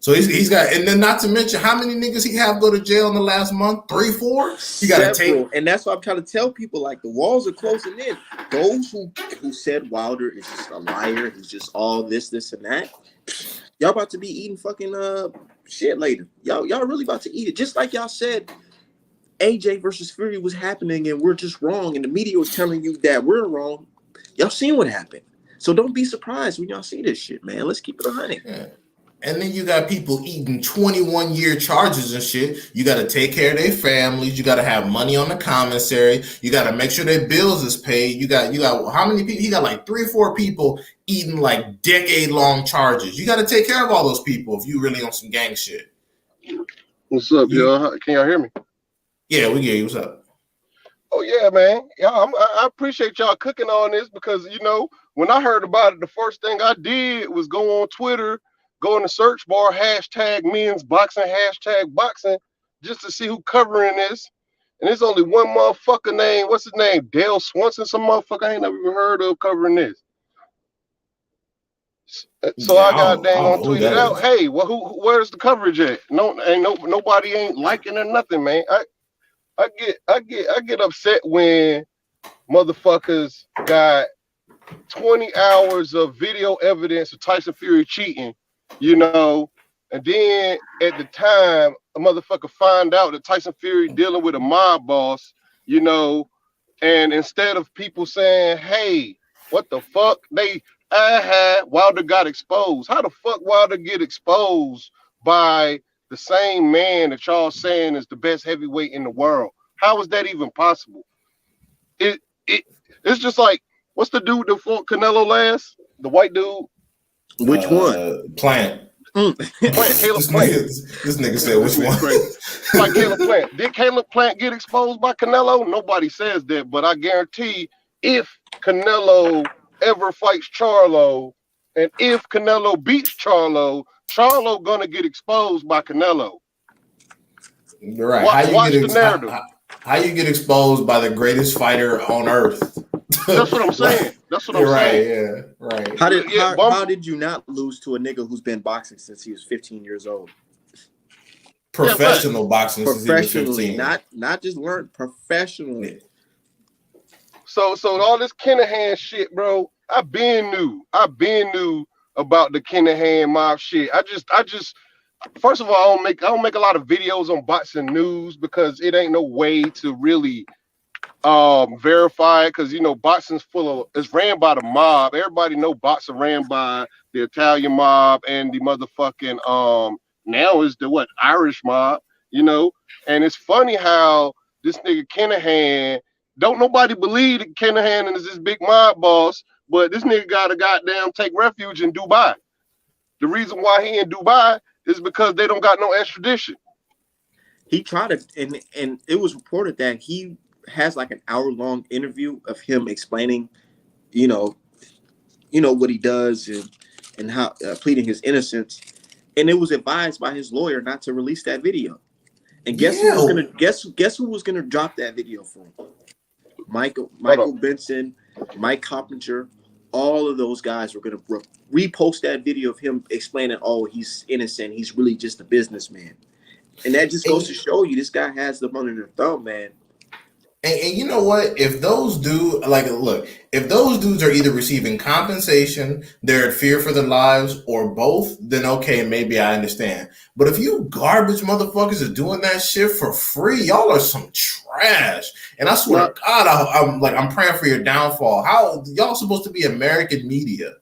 So he's got, and then not to mention how many niggas he have go to jail in the last month, 3, 4. He got to take, and that's why I'm trying to tell people, like, the walls are closing in. Those who said Wilder is just a liar, he's just all this and that. Y'all about to be eating fucking shit later. Y'all really about to eat it. Just like y'all said, AJ versus Fury was happening, and we're just wrong, and the media was telling you that we're wrong. Y'all seen what happened, so don't be surprised when y'all see this shit, man. Let's keep it 100. Yeah. And then you got people eating 21-year charges and shit. You got to take care of their families. You got to have money on the commissary. You got to make sure their bills is paid. You got how many people? He got like 3 or 4 people eating like decade-long charges. You got to take care of all those people if you really on some gang shit. What's up, y'all? Can y'all hear me? Yeah, we hear you. What's up? Oh yeah, man. Y'all, I appreciate y'all cooking on this because when I heard about it, the first thing I did was go on Twitter. Go in the search bar, hashtag men's boxing, hashtag boxing, just to see who covering this. And there's only one motherfucker named, what's his name? Dale Swanson, some motherfucker I ain't never even heard of covering this. So yeah, I got tweeted out, hey, well, where's the coverage at? Nobody ain't liking or nothing, man. I get upset when motherfuckers got 20 hours of video evidence of Tyson Fury cheating. And then at the time, a motherfucker find out that Tyson Fury dealing with a mob boss, and instead of people saying, hey, what the fuck? Wilder got exposed. How the fuck Wilder get exposed by the same man that y'all saying is the best heavyweight in the world? How is that even possible? It's just like, what's the dude that fought Canelo last? The white dude? Which one? Plant. Caleb Plant. This nigga said which one? Like Caleb Plant. Did Caleb Plant get exposed by Canelo? Nobody says that, but I guarantee if Canelo ever fights Charlo, and if Canelo beats Charlo gonna get exposed by Canelo. Right. Watch the narrative. How you get exposed by the greatest fighter on earth? That's what I'm saying. That's what I'm saying. Yeah, right. How did you not lose to a nigga who's been boxing since he was 15 years old? professional boxing since he was Professionally, 15. not just learn professionally. So all this Kinahan shit, bro. I been knew about the Kinahan mob shit. I just first of all, I don't make a lot of videos on boxing news because it ain't no way to really verify it, because you know boxing's it's ran by the mob. Everybody know boxing ran by the Italian mob and the motherfucking now is the Irish mob, you know. And it's funny how this nigga Kinahan, don't nobody believe that Kinahan is this big mob boss, but this nigga gotta goddamn take refuge in Dubai. The reason why he in Dubai is because they don't got no extradition. He tried to, and it was reported that he has like an hour-long interview of him explaining, you know what he does and how pleading his innocence, and it was advised by his lawyer not to release that video. And guess who was gonna drop that video for him? Michael Benson, Mike Coppinger, all of those guys were gonna repost that video of him explaining, oh, he's innocent, he's really just a businessman. And that just goes to show you this guy has them under their thumb, man. And you know what? If those dudes are either receiving compensation, they're at fear for their lives, or both, then okay, maybe I understand. But if you garbage motherfuckers are doing that shit for free, y'all are some trash. And I swear to God, I'm praying for your downfall. How y'all supposed to be American media?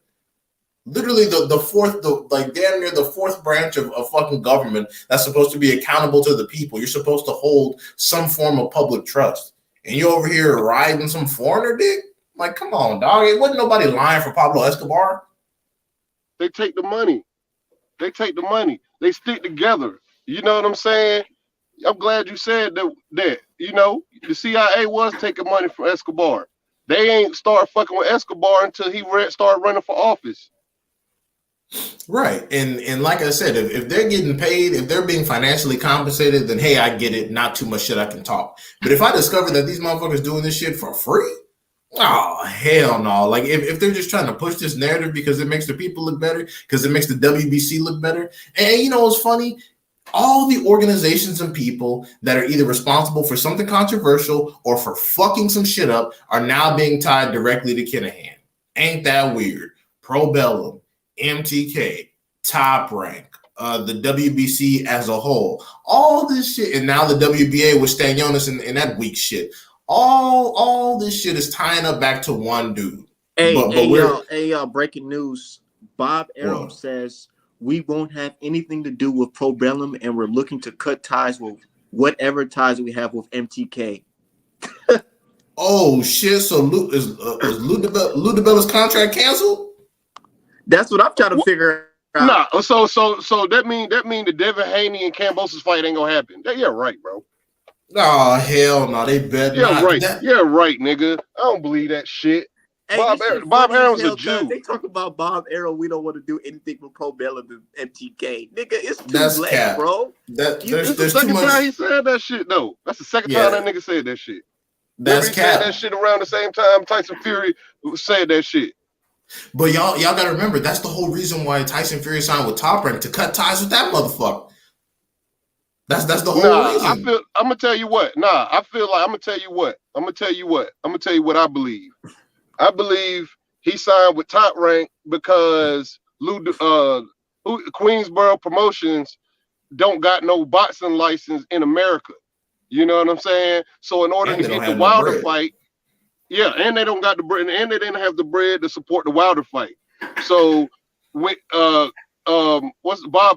Literally damn near the fourth branch of fucking government that's supposed to be accountable to the people. You're supposed to hold some form of public trust. And you over here riding some foreigner dick? Like, come on, dog. It wasn't nobody lying for Pablo Escobar. They take the money. They stick together. You know what I'm saying? I'm glad you said that. You know, the CIA was taking money from Escobar. They ain't start fucking with Escobar until he started running for office. Right. And like I said, if they're getting paid, if they're being financially compensated, then hey, I get it. Not too much shit I can talk. But if I discover that these motherfuckers doing this shit for free, oh, hell no. Like if they're just trying to push this narrative because it makes the people look better, because it makes the WBC look better. And you know what's funny? All the organizations and people that are either responsible for something controversial or for fucking some shit up are now being tied directly to Kinahan. Ain't that weird? Pro Bellum, MTK, Top Rank, the WBC as a whole, all this shit, and now the WBA with Stanionis and that weak shit. All this shit is tying up back to one dude. Hey, breaking news. Bob Arum says we won't have anything to do with Pro Bellum, and we're looking to cut ties with whatever ties we have with MTK. Oh shit! So is Lou DiBella's contract canceled? That's what I'm trying to figure out. Nah, so that mean the Devin Haney and Kambosos fight ain't gonna happen. Yeah, right, bro. Oh hell no, they bet not. Right. Yeah, right, nigga. I don't believe that shit. Hey, Bob Arum's a Jew. They talk about Bob Arum. We don't want to do anything with Pro Bellum and MTK. Nigga, it's too late, cap. Bro. There's the second time he said that shit, though. That's the second time that nigga said that shit. That's cap. Said that shit around the same time Tyson Fury said that shit. But y'all gotta remember, that's the whole reason why Tyson Fury signed with Top Rank, to cut ties with that motherfucker. That's the whole reason. I'm gonna tell you what. I'm gonna tell you what I believe. I believe he signed with Top Rank because Queensboro Promotions don't got no boxing license in America. You know what I'm saying? So in order to get the Wilder fight, yeah, and they don't got the bread, and they didn't have the bread to support the Wilder fight. So with Bob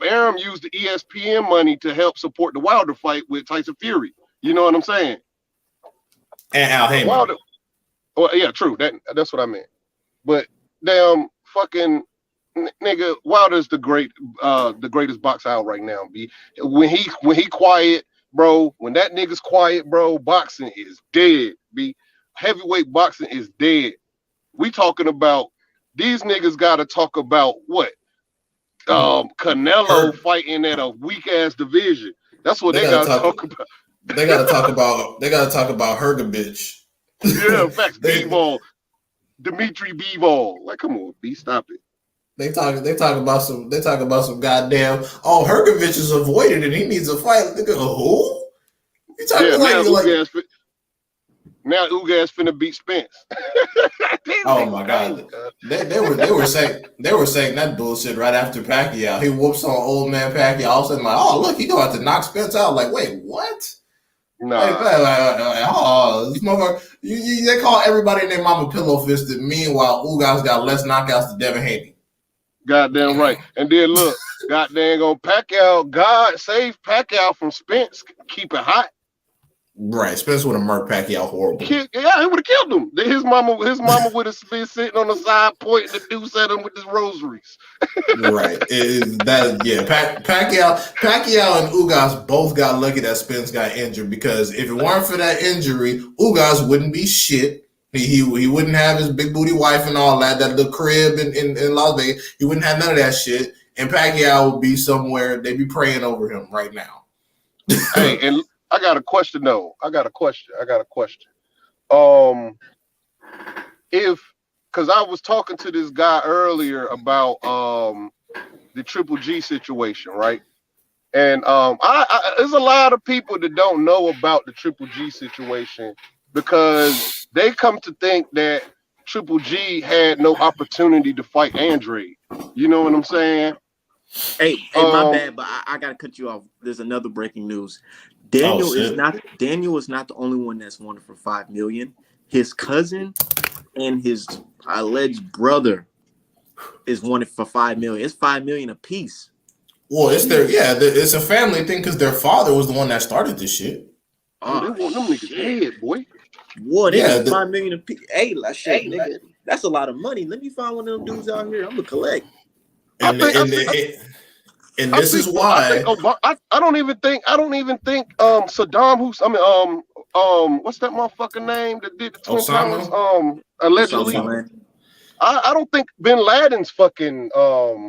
Arum used the ESPN money to help support the Wilder fight with Tyson Fury. You know what I'm saying? And Al Heyman. Wilder, well, yeah, true. That's what I meant. But damn, fucking nigga, Wilder's the greatest boxer out right now. B. When he quiet, bro. When that nigga's quiet, bro, boxing is dead. B. Heavyweight boxing is dead. We talking about these niggas got to talk about what? Canelo fighting at a weak ass division. That's what they got to talk about. They got to talk about Hergovich. Yeah, facts. B-ball, Dimitri B-ball. Like, come on, B, stop it. They talk about some goddamn. Oh, Hergovich is avoided and he needs a fight. Nigga, who? You talking now Ugas finna beat Spence. Oh my god, they were saying that bullshit right after Pacquiao. He whoops on old man Pacquiao. All of a sudden, like, oh look, he gonna have to knock Spence out. Like, wait, what? Nah. This motherfucker. They call everybody and their mama pillow fisted. Meanwhile, Ugas got less knockouts than Devin Haney. Goddamn right. And then look, goddamn on Pacquiao. God save Pacquiao from Spence. Keep it hot. Right, Spence would have murked Pacquiao horrible. Yeah, he would have killed him. His mama would have been sitting on the side pointing the deuce at him with his rosaries. Right, Pacquiao and Ugas both got lucky that Spence got injured, because if it weren't for that injury, Ugas wouldn't be shit. He wouldn't have his big booty wife and all that little crib in Las Vegas. He wouldn't have none of that shit, and Pacquiao would be somewhere. They'd be praying over him right now. Hey, and I got a question though. Because I was talking to this guy earlier about the Triple G situation, right? And there's a lot of people that don't know about the Triple G situation, because they come to think that Triple G had no opportunity to fight Andre. You know what I'm saying? Hey, my bad, but I gotta cut you off. There's another breaking news. Daniel is not the only one that's wanted for $5 million. His cousin and his alleged brother is wanted for $5 million. It's $5 million apiece. Well, it's a family thing, because their father was the one that started this shit. They want them niggas dead, boy. What? Yeah, $5 million apiece. Hey, nigga, that's a lot of money. Let me find one of them dudes out here. I'm gonna collect. And this is why I don't even think Saddam Hussein. What's that motherfucker name that did the Twin Towers? Allegedly. I don't think Bin Laden's fucking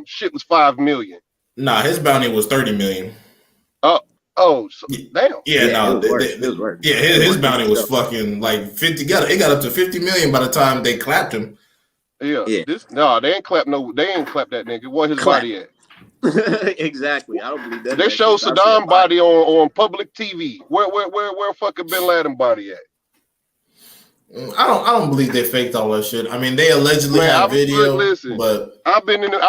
shit was $5 million. Nah, his bounty was $30 million. Damn. His bounty was fucking like 50. It got up to $50 million by the time they clapped him. Yeah. They ain't clap that nigga. Where his body at? Exactly. I don't believe that. They show Saddam body on public TV. Where fucking Bin Laden body at? I don't believe they faked all that shit. I mean, they allegedly have video. But I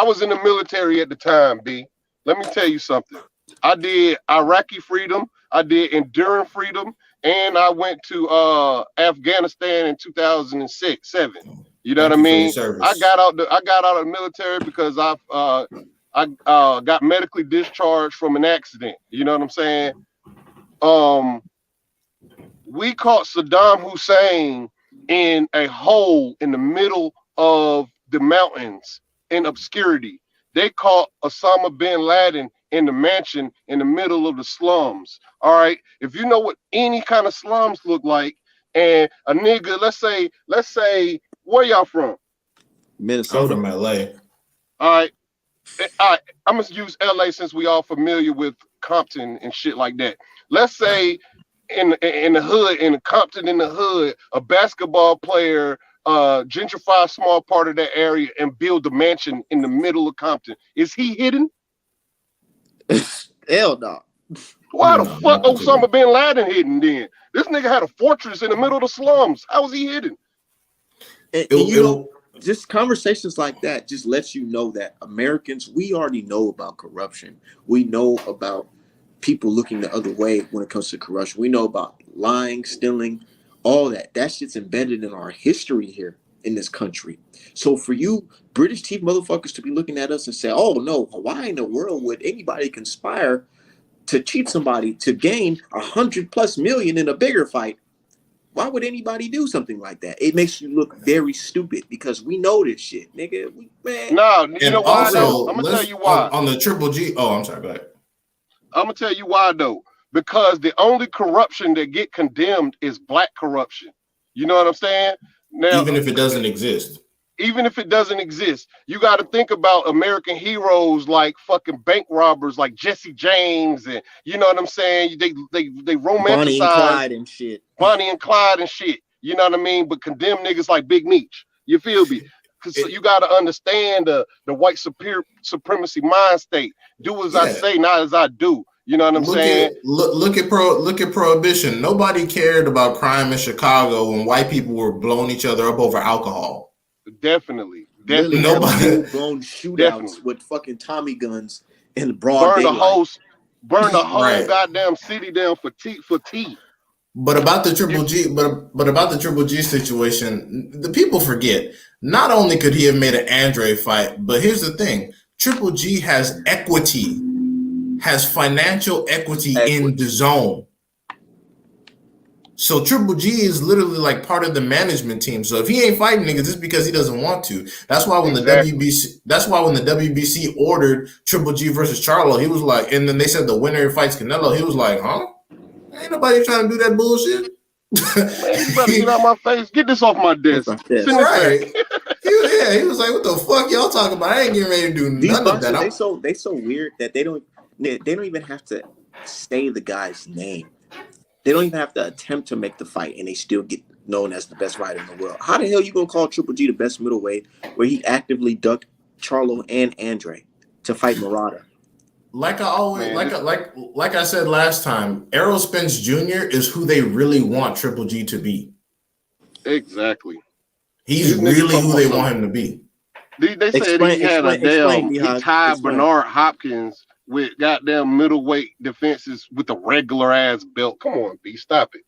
was in the military at the time, B. Let me tell you something. I did Iraqi freedom, I did enduring freedom, and I went to Afghanistan in 2006-7. You know what I mean? I got out of the military because I got medically discharged from an accident. You know what I'm saying? We caught Saddam Hussein in a hole in the middle of the mountains in obscurity. They caught Osama bin Laden in the mansion in the middle of the slums. All right. If you know what any kind of slums look like, and a nigga, let's say, where y'all from? Minnesota. I'm from LA. All right. I'm gonna use LA since we all familiar with Compton and shit like that. Let's say in the hood, in Compton, in the hood, a basketball player gentrify a small part of that area and build a mansion in the middle of Compton. Is he hidden? Hell no. Why the fuck Osama bin Laden hidden then? This nigga had a fortress in the middle of the slums. How was he hidden? And just conversations like that just lets you know that Americans, we already know about corruption. We know about people looking the other way when it comes to corruption. We know about lying, stealing, all that. That shit's embedded in our history here in this country. So for you British teeth motherfuckers to be looking at us and say, oh no, why in the world would anybody conspire to cheat somebody to gain $100+ million in a bigger fight? Why would anybody do something like that? It makes you look very stupid because we know this shit, nigga. No, you know why though? I'm gonna tell you why. On the Triple G. Oh, I'm sorry, go ahead. I'm gonna tell you why though. Because the only corruption that get condemned is black corruption. You know what I'm saying? Now, even if it doesn't exist. Even if it doesn't exist, you got to think about American heroes like fucking bank robbers, like Jesse James, and you know what I'm saying. They romanticize Bonnie and Clyde and shit. Bonnie and Clyde and shit. You know what I mean? But condemn niggas like Big Meech. You feel me? because you got to understand the white supremacy mind state. Do as I say, not as I do. You know what I'm saying? Look at Prohibition. Nobody cared about crime in Chicago when white people were blowing each other up over alcohol. Definitely. Nobody blown shootouts with fucking Tommy guns in the broad daylight. Burn the whole goddamn city down for tea. But about the Triple G, but about the Triple G situation, the people forget. Not only could he have made an Andre fight, but here's the thing: Triple G has equity, has financial equity in the zone. So Triple G is literally like part of the management team. So if he ain't fighting niggas, it's because he doesn't want to. That's why when the WBC ordered Triple G versus Charlo, he was like, and then they said the winner fights Canelo. He was like, huh? Ain't nobody trying to do that bullshit. Man, you better get out my face. Get this off my desk. Right. He was like, what the fuck y'all talking about? I ain't getting ready to do none of that. They so weird that they don't even have to say the guy's name. They don't even have to attempt to make the fight, and they still get known as the best fighter in the world. How the hell you gonna call Triple G the best middleweight where he actively ducked Charlo and Andre to fight Murata? Like I said last time, Errol Spence Jr. is who they really want Triple G to be. Exactly. He's really who they want him to be. They said he tied Bernard Hopkins with goddamn middleweight defenses with a regular ass belt. Come on, B, stop it.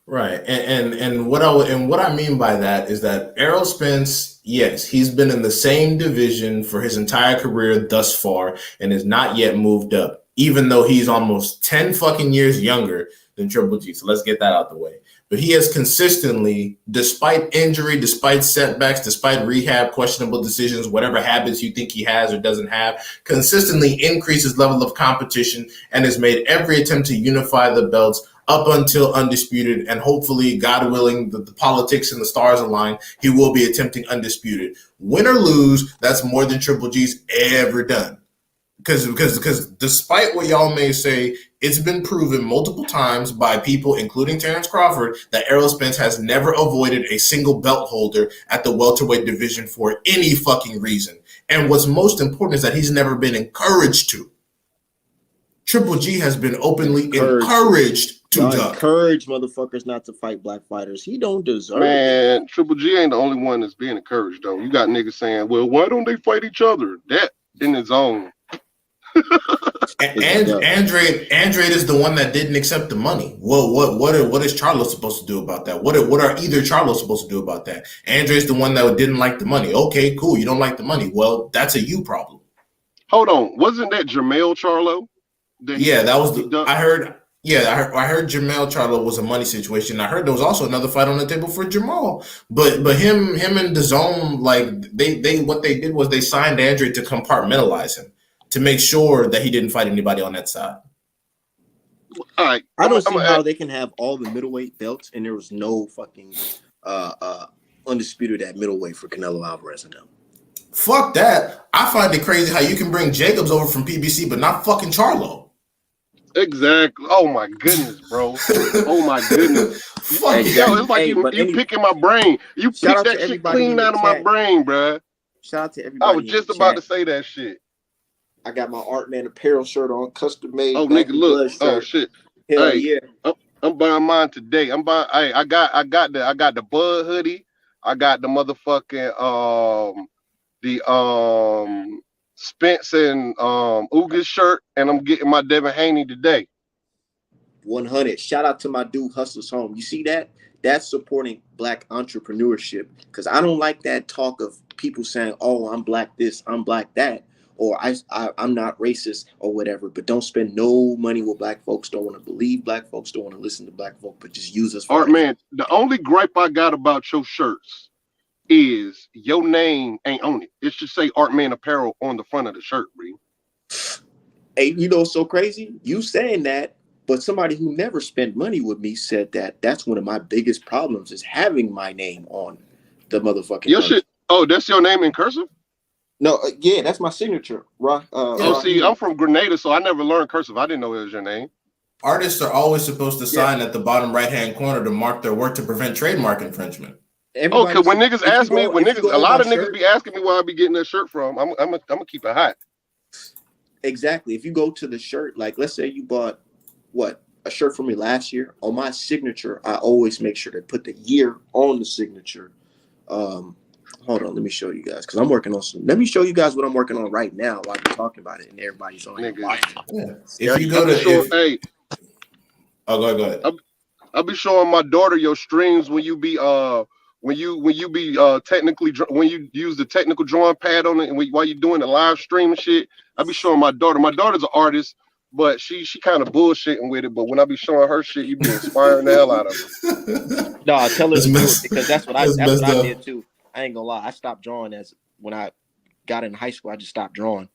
Right, and what I mean by that is that Errol Spence, yes, he's been in the same division for his entire career thus far and has not yet moved up, even though he's almost 10 fucking years younger than Triple G. So let's get that out the way. But he has consistently, despite injury, despite setbacks, despite rehab, questionable decisions, whatever habits you think he has or doesn't have, consistently increased his level of competition and has made every attempt to unify the belts up until undisputed, and hopefully, God willing, the politics and the stars align, he will be attempting undisputed. Win or lose, that's more than Triple G's ever done. Because despite what y'all may say, it's been proven multiple times by people, including Terrence Crawford, that Errol Spence has never avoided a single belt holder at the welterweight division for any fucking reason. And what's most important is that he's never been encouraged to. Triple G has been openly encouraged to duck. Encourage motherfuckers not to fight black fighters. He don't deserve it. Triple G ain't the only one that's being encouraged, though. You got niggas saying, well, why don't they fight each other? That in his own. And Andrade is the one that didn't accept the money. What is Charlo supposed to do about that? What are either Charlo supposed to do about that? Andrade's the one that didn't like the money. Okay, cool. You don't like the money. Well, that's a you problem. Hold on. Wasn't that Jermell Charlo? That was the. I heard Jermell Charlo was a money situation. I heard there was also another fight on the table for Jamal. But him and DAZN, like they what they did was they signed Andrade to compartmentalize him, to make sure that he didn't fight anybody on that side. All right. I don't see how they can have all the middleweight belts and there was no fucking undisputed at middleweight for Canelo Alvarez and them. Fuck that. I find it crazy how you can bring Jacobs over from PBC but not fucking Charlo. Exactly. Oh my goodness, bro. Oh my goodness. Fuck it's like you picking my brain. You pick that shit clean out of my brain, bro. Shout out to everybody. I was just about to say that shit. I got my Artman apparel shirt on, custom made. Oh, nigga, look. Oh shit. Hell yeah. I'm buying mine today. I'm buying. Hey, I got the Bud hoodie. I got the motherfucking Spence and Ugas shirt, and I'm getting my Devin Haney today. 100. Shout out to my dude Hustler's Home. You see that? That's supporting black entrepreneurship. Because I don't like that talk of people saying, "Oh, I'm black this, I'm black that," or I'm not racist or whatever. But don't spend no money with black folks. Don't want to believe black folks. Don't want to listen to black folks. But just use us. All right, man. The only gripe I got about your shirts is your name ain't on it. It should say Artman Apparel on the front of the shirt, bro. Hey, you know what's so crazy? You saying that, but somebody who never spent money with me said that that's one of my biggest problems is having my name on the motherfucking your shit. Oh, that's your name in cursive? No, yeah, that's my signature. See, I'm from Grenada, so I never learned cursive. I didn't know it was your name. Artists are always supposed to sign at the bottom right-hand corner to mark their work to prevent trademark infringement. everybody. When niggas ask me, a lot of niggas shirt, be asking me where I be getting that shirt from. I'm gonna keep it hot. Exactly. If you go to the shirt, like let's say you bought a shirt from me last year, on my signature, I always make sure to put the year on the signature. Hold on, let me show you guys because I'm working on some. Let me show you guys what I'm working on right now while we're talking about it and everybody's on here watching. Yeah. If you go to go ahead. I'll be showing my daughter your streams when you be technically when you use the technical drawing pad on it and while you're doing the live stream and shit. I'll be showing my daughter. My daughter's an artist, but she kind of bullshitting with it. But when I be showing her shit, you be inspiring the hell out of her. No, I tell her to do it because that's what I did too. I ain't gonna lie. I stopped drawing when I got in high school. I just stopped drawing.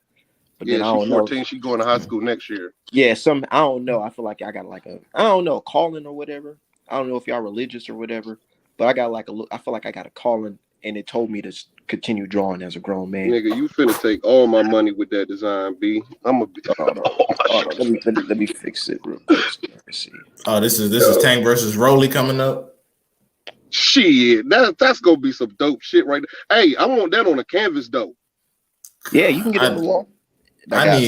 But then I don't 14, know. She's going to high school next year. Yeah, I don't know. I feel like I got a calling or whatever. I don't know if y'all religious or whatever, but I feel like I got a calling, and it told me to continue drawing as a grown man. Nigga, you finna take all my money with that design, B. Hold on. Let me fix it real quick. So see. Oh, this is Tank versus Rolly coming up. Shit, that's gonna be some dope shit right there. Hey, I want that on a canvas though. Yeah, you can get it on the wall. I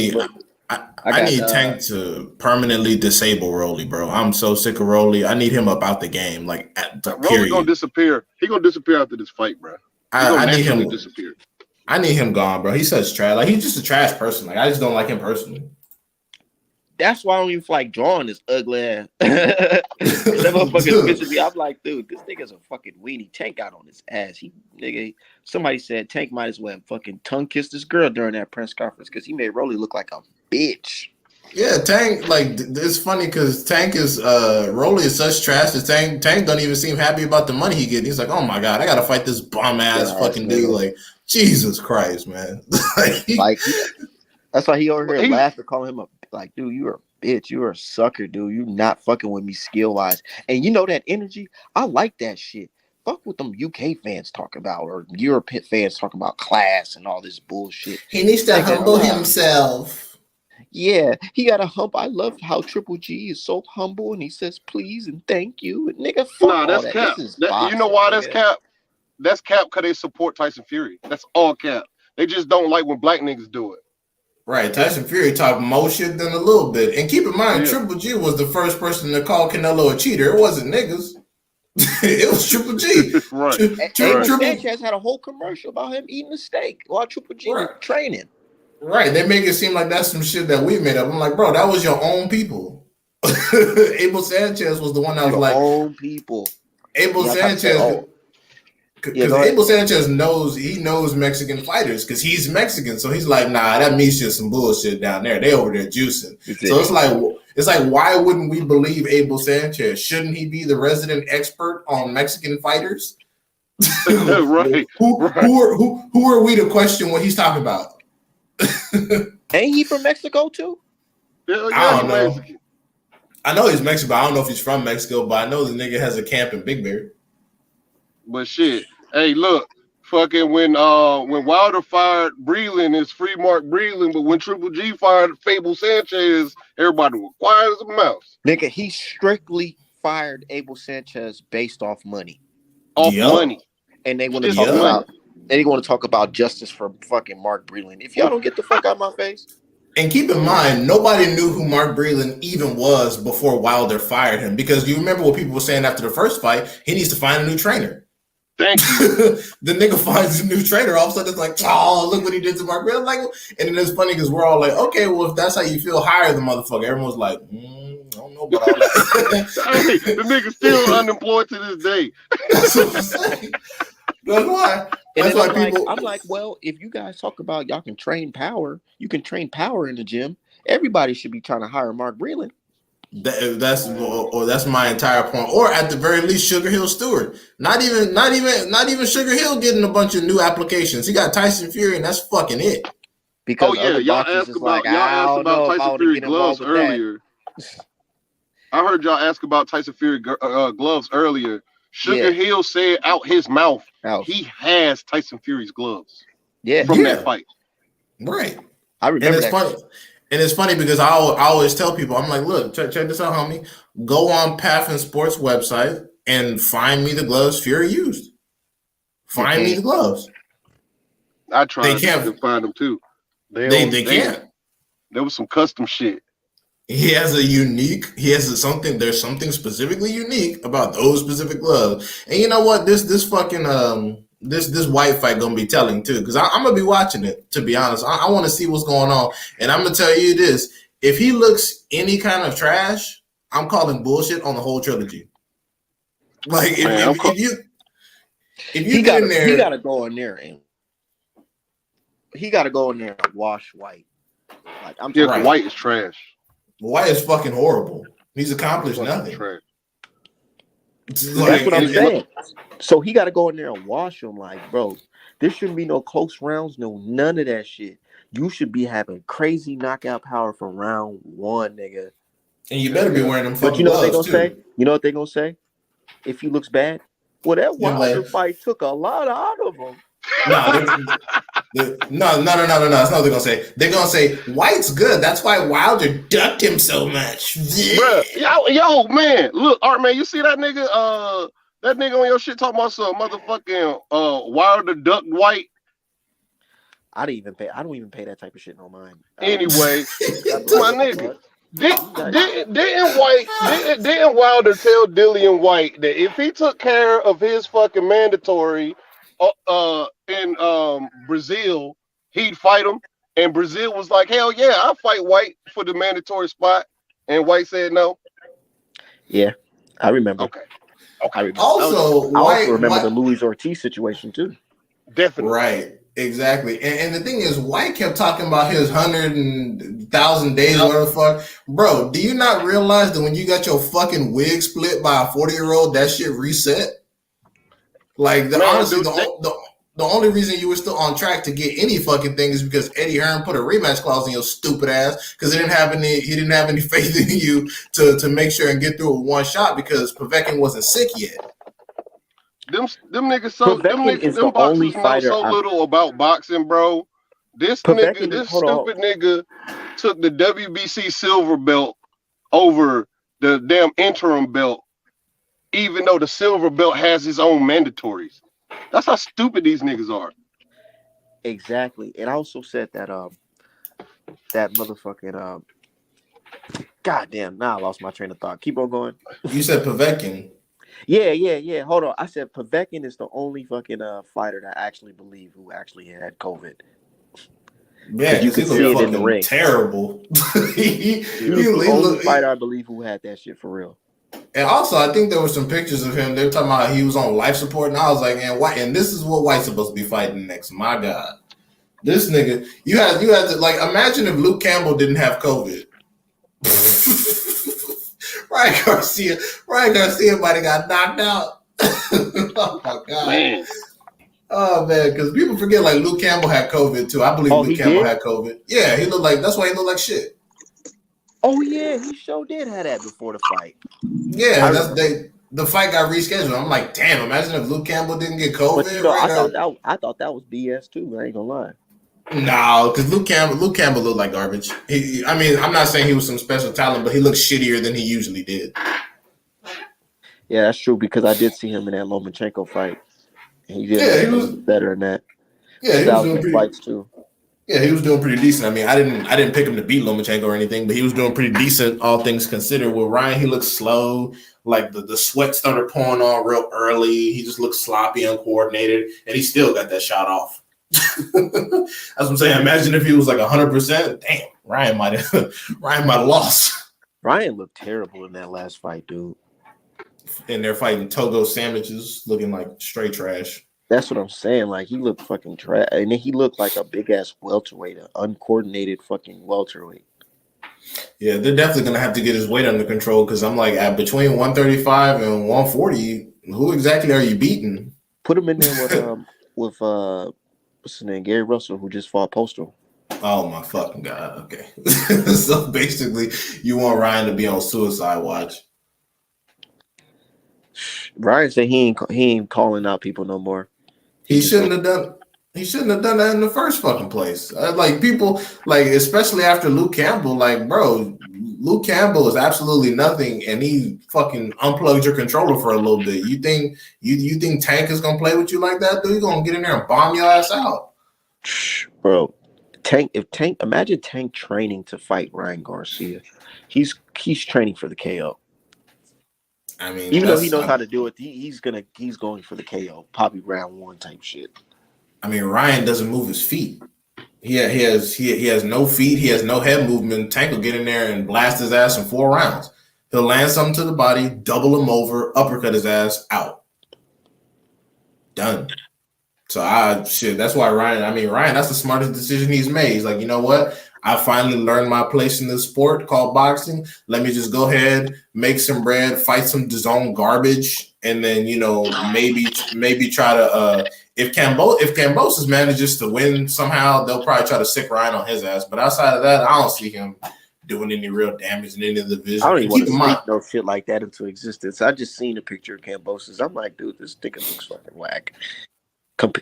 need Tank to permanently disable Rolly, bro. I'm so sick of Rolly. I need him about the game. Like, Rolly gonna disappear. He gonna disappear after this fight, bro. I need him to disappear. I need him gone, bro. He's such trash. Like, he's just a trash person. Like, I just don't like him personally. That's why I don't even feel like drawing this ugly ass. That motherfucker's picture me. I'm like, dude, this nigga's a fucking weenie. Tank got on his ass. Somebody said Tank might as well fucking tongue kissed this girl during that press conference because he made Rolly look like a bitch. Yeah, Tank, like, it's funny because Tank is Rolly is such trash that Tank don't even seem happy about the money he gets. He's like, oh my god, I gotta fight this bum ass fucking dude. Like, Jesus Christ, man. Like that's why he over here laughing, calling him like, dude, you are a bitch. You are a sucker, dude. You not fucking with me skill wise. And you know that energy? I like that shit. Fuck what them UK fans talk about or European fans talk about class and all this bullshit. He needs to humble himself. Yeah, he got a hump. I love how Triple G is so humble and he says please and thank you. And nigga, fuck that's cap. You know why that's cap? That's cap because they support Tyson Fury. That's all cap. They just don't like when black niggas do it. Right, Tyson Fury talked more shit than a little bit. And keep in mind, Triple G was the first person to call Canelo a cheater. It wasn't niggas. It was Triple G. Right. Triple Sanchez had a whole commercial about him eating a steak while Triple G was training. Right. They make it seem like that's some shit that we made up. I'm like, bro, that was your own people. Abel Sanchez was the one that was like, own people. Abel Sanchez. Because Abel Sanchez knows Mexican fighters because he's Mexican, so he's like, nah, that means just some bullshit down there. They over there juicing. So it's like, why wouldn't we believe Abel Sanchez? Shouldn't he be the resident expert on Mexican fighters? Right. Who are we to question what he's talking about? Ain't he from Mexico too? Yeah, I don't know. Mexican. I know he's Mexican, but I don't know if he's from Mexico. But I know the nigga has a camp in Big Bear. But shit, hey, look, fucking when Wilder fired Breland, it's free Mark Breland, but when Triple G fired Fable Sanchez, everybody was quiet as a mouse. Nigga, he strictly fired Abel Sanchez based off money. Money. And they want to talk about talk about justice for fucking Mark Breland. If y'all don't get the fuck out of my face. And keep in mind, nobody knew who Mark Breland even was before Wilder fired him. Because you remember what people were saying after the first fight, he needs to find a new trainer. Thank you. The nigga finds a new trainer. All of a sudden, it's like, oh, look what he did to Mark Breland. Like, and then it's funny because we're all like, okay, well, if that's how you feel, hire the motherfucker. Everyone's like, I don't know about all that. Hey, the nigga's still unemployed to this day. That's what I'm saying. That's why. That's why people. I'm like, well, if you guys talk about y'all can train power, you can train power in the gym. Everybody should be trying to hire Mark Breland. That's my entire point. Or at the very least, Sugar Hill Stewart. Not even Sugar Hill getting a bunch of new applications. He got Tyson Fury, and that's fucking it. Because y'all asked about Tyson Fury gloves earlier. I heard y'all ask about Tyson Fury gloves earlier. Sugar Hill said out his mouth he has Tyson Fury's gloves. Yeah, from that fight. Right. I remember. And it's funny. And it's funny because I always tell people, I'm like, look, check this out, homie. Go on Path and Sports website and find me the gloves Fury used. find these gloves. I tried They can't to find them too. they can't. There was some custom shit. There's something specifically unique about those specific gloves. And you know what? This fucking this white fight gonna be telling too, because I'm gonna be watching it, to be honest. I want to see what's going on. And I'm gonna tell you this: if he looks any kind of trash, I'm calling bullshit on the whole trilogy. Like if you get in there, he gotta go in there and wash White. Like I'm talking White is trash. White is fucking horrible. He's accomplished nothing. Trash. That's what I'm saying. So he got to go in there and wash him. Like, bro, there shouldn't be no close rounds, none of that shit. You should be having crazy knockout power from round one, nigga. And you better be wearing them fucking gloves. But you know what they gonna too. say? You know what they gonna say? If he looks bad, well, that Wilder fight took a lot out of him. No. That's not what they're gonna say. They're gonna say White's good. That's why Wilder ducked him so much. Bruh, yo, man, look, Art, man, you see that nigga? That nigga on your shit talking about some motherfucking Wilder ducked White. I don't even pay that type of shit no mind. Anyway, my nigga. Didn't Wilder tell Dillian White that if he took care of his fucking mandatory in Brazil, he'd fight him? And Brazil was like, hell yeah, I'll fight White for the mandatory spot. And White said no. Yeah, I remember. Okay. I remember. Also, I also remember the Luis Ortiz situation too. Definitely. Right. Exactly. And the thing is, White kept talking about his 100,000 days or whatever the fuck. Bro, do you not realize that when you got your fucking wig split by a 40-year-old, that shit reset? Like, honestly, the only reason you were still on track to get any fucking thing is because Eddie Hearn put a rematch clause in your stupid ass because he didn't have any faith in you to make sure and get through with one shot because Povetkin wasn't sick yet. Them niggas them boxers know so little about boxing, bro. This stupid nigga took the WBC silver belt over the damn interim belt, even though the silver belt has its own mandatories. That's how stupid these niggas are. Exactly. And I also said that that motherfucking goddamn, now I lost my train of thought. Keep on going. You said Povetkin. Yeah. Hold on. I said Povetkin is the only fucking fighter that I actually believe who actually had COVID. Yeah, you can see it in the ring. Terrible. He's the only fighter I believe who had that shit for real. And also, I think there were some pictures of him. They were talking about he was on life support, and I was like, man, White. And this is what White's supposed to be fighting next. My God, this nigga. You had to like imagine if Luke Campbell didn't have COVID. Ryan Garcia might have got knocked out. Oh my God. Man. Oh man, because people forget like Luke Campbell had COVID too. I believe Luke Campbell had COVID. Yeah, that's why he looked like shit. Oh yeah, he sure did have that before the fight. Yeah, the fight got rescheduled. I'm like, damn, imagine if Luke Campbell didn't get COVID. But I thought that was BS too. I ain't gonna lie. No, because Luke Campbell looked like garbage. I'm not saying he was some special talent, but he looked shittier than he usually did. Yeah, that's true because I did see him in that Lomachenko fight. He was better than that. Yeah, he was doing pretty fights too. Yeah, he was doing pretty decent. I mean, I didn't pick him to beat Lomachenko or anything, but he was doing pretty decent, all things considered. With Ryan, he looked slow. Like the sweat started pouring on real early. He just looked sloppy, uncoordinated, and he still got that shot off. That's what I'm saying. Imagine if he was like 100%. Damn, Ryan might have lost. Ryan looked terrible in that last fight, dude. And they're fighting Togo sandwiches, looking like straight trash. That's what I'm saying. Like he looked fucking trash, and then he looked like a big ass welterweight, an uncoordinated fucking welterweight. Yeah, they're definitely gonna have to get his weight under control because I'm like at between 135 and 140. Who exactly are you beating? Put him in there with what's his name, Gary Russell, who just fought Postal. Oh my fucking God! Okay, so basically, you want Ryan to be on suicide watch. Ryan said he ain't calling out people no more. He shouldn't have done. He shouldn't have done that in the first fucking place. Like people, like especially after Luke Campbell, like bro, Luke Campbell is absolutely nothing, and he fucking unplugged your controller for a little bit. You think you think Tank is gonna play with you like that, dude? He's gonna get in there and bomb your ass out, Bro. Imagine Tank training to fight Ryan Garcia. He's training for the KO. I mean, Even though he knows how to do it, he's going for the KO, probably round 1 type shit. I mean, Ryan doesn't move his feet. He has no feet. He has no head movement. Tank will get in there and blast his ass in 4 rounds. He'll land something to the body, double him over, uppercut his ass, out. Done. So that's why Ryan, that's the smartest decision he's made. He's like, you know what? I finally learned my place in this sport called boxing. Let me just go ahead, make some bread, fight some DAZN garbage, and then maybe try to if Kambosos manages to win somehow, they'll probably try to sick Ryan on his ass. But outside of that, I don't see him doing any real damage in any of the division. I don't even want to speak no shit like that into existence. I just seen a picture of Kambosos. I'm like, dude, this nigga looks fucking whack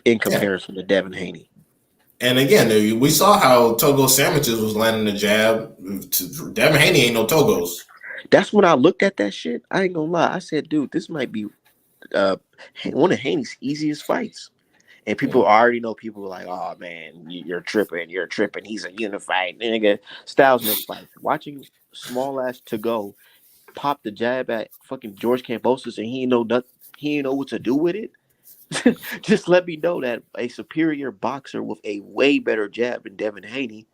in comparison to Devin Haney. And again, we saw how Togo Sandwiches was landing the jab. Devin Haney ain't no Togos. That's when I looked at that shit. I ain't gonna lie. I said, dude, this might be one of Haney's easiest fights. And people already know, people were like, oh man, you're tripping. He's a unified nigga. Styles next fight. Watching small ass to go pop the jab at fucking George Kambosos and he ain't know what to do with it. Just let me know that a superior boxer with a way better jab than Devin Haney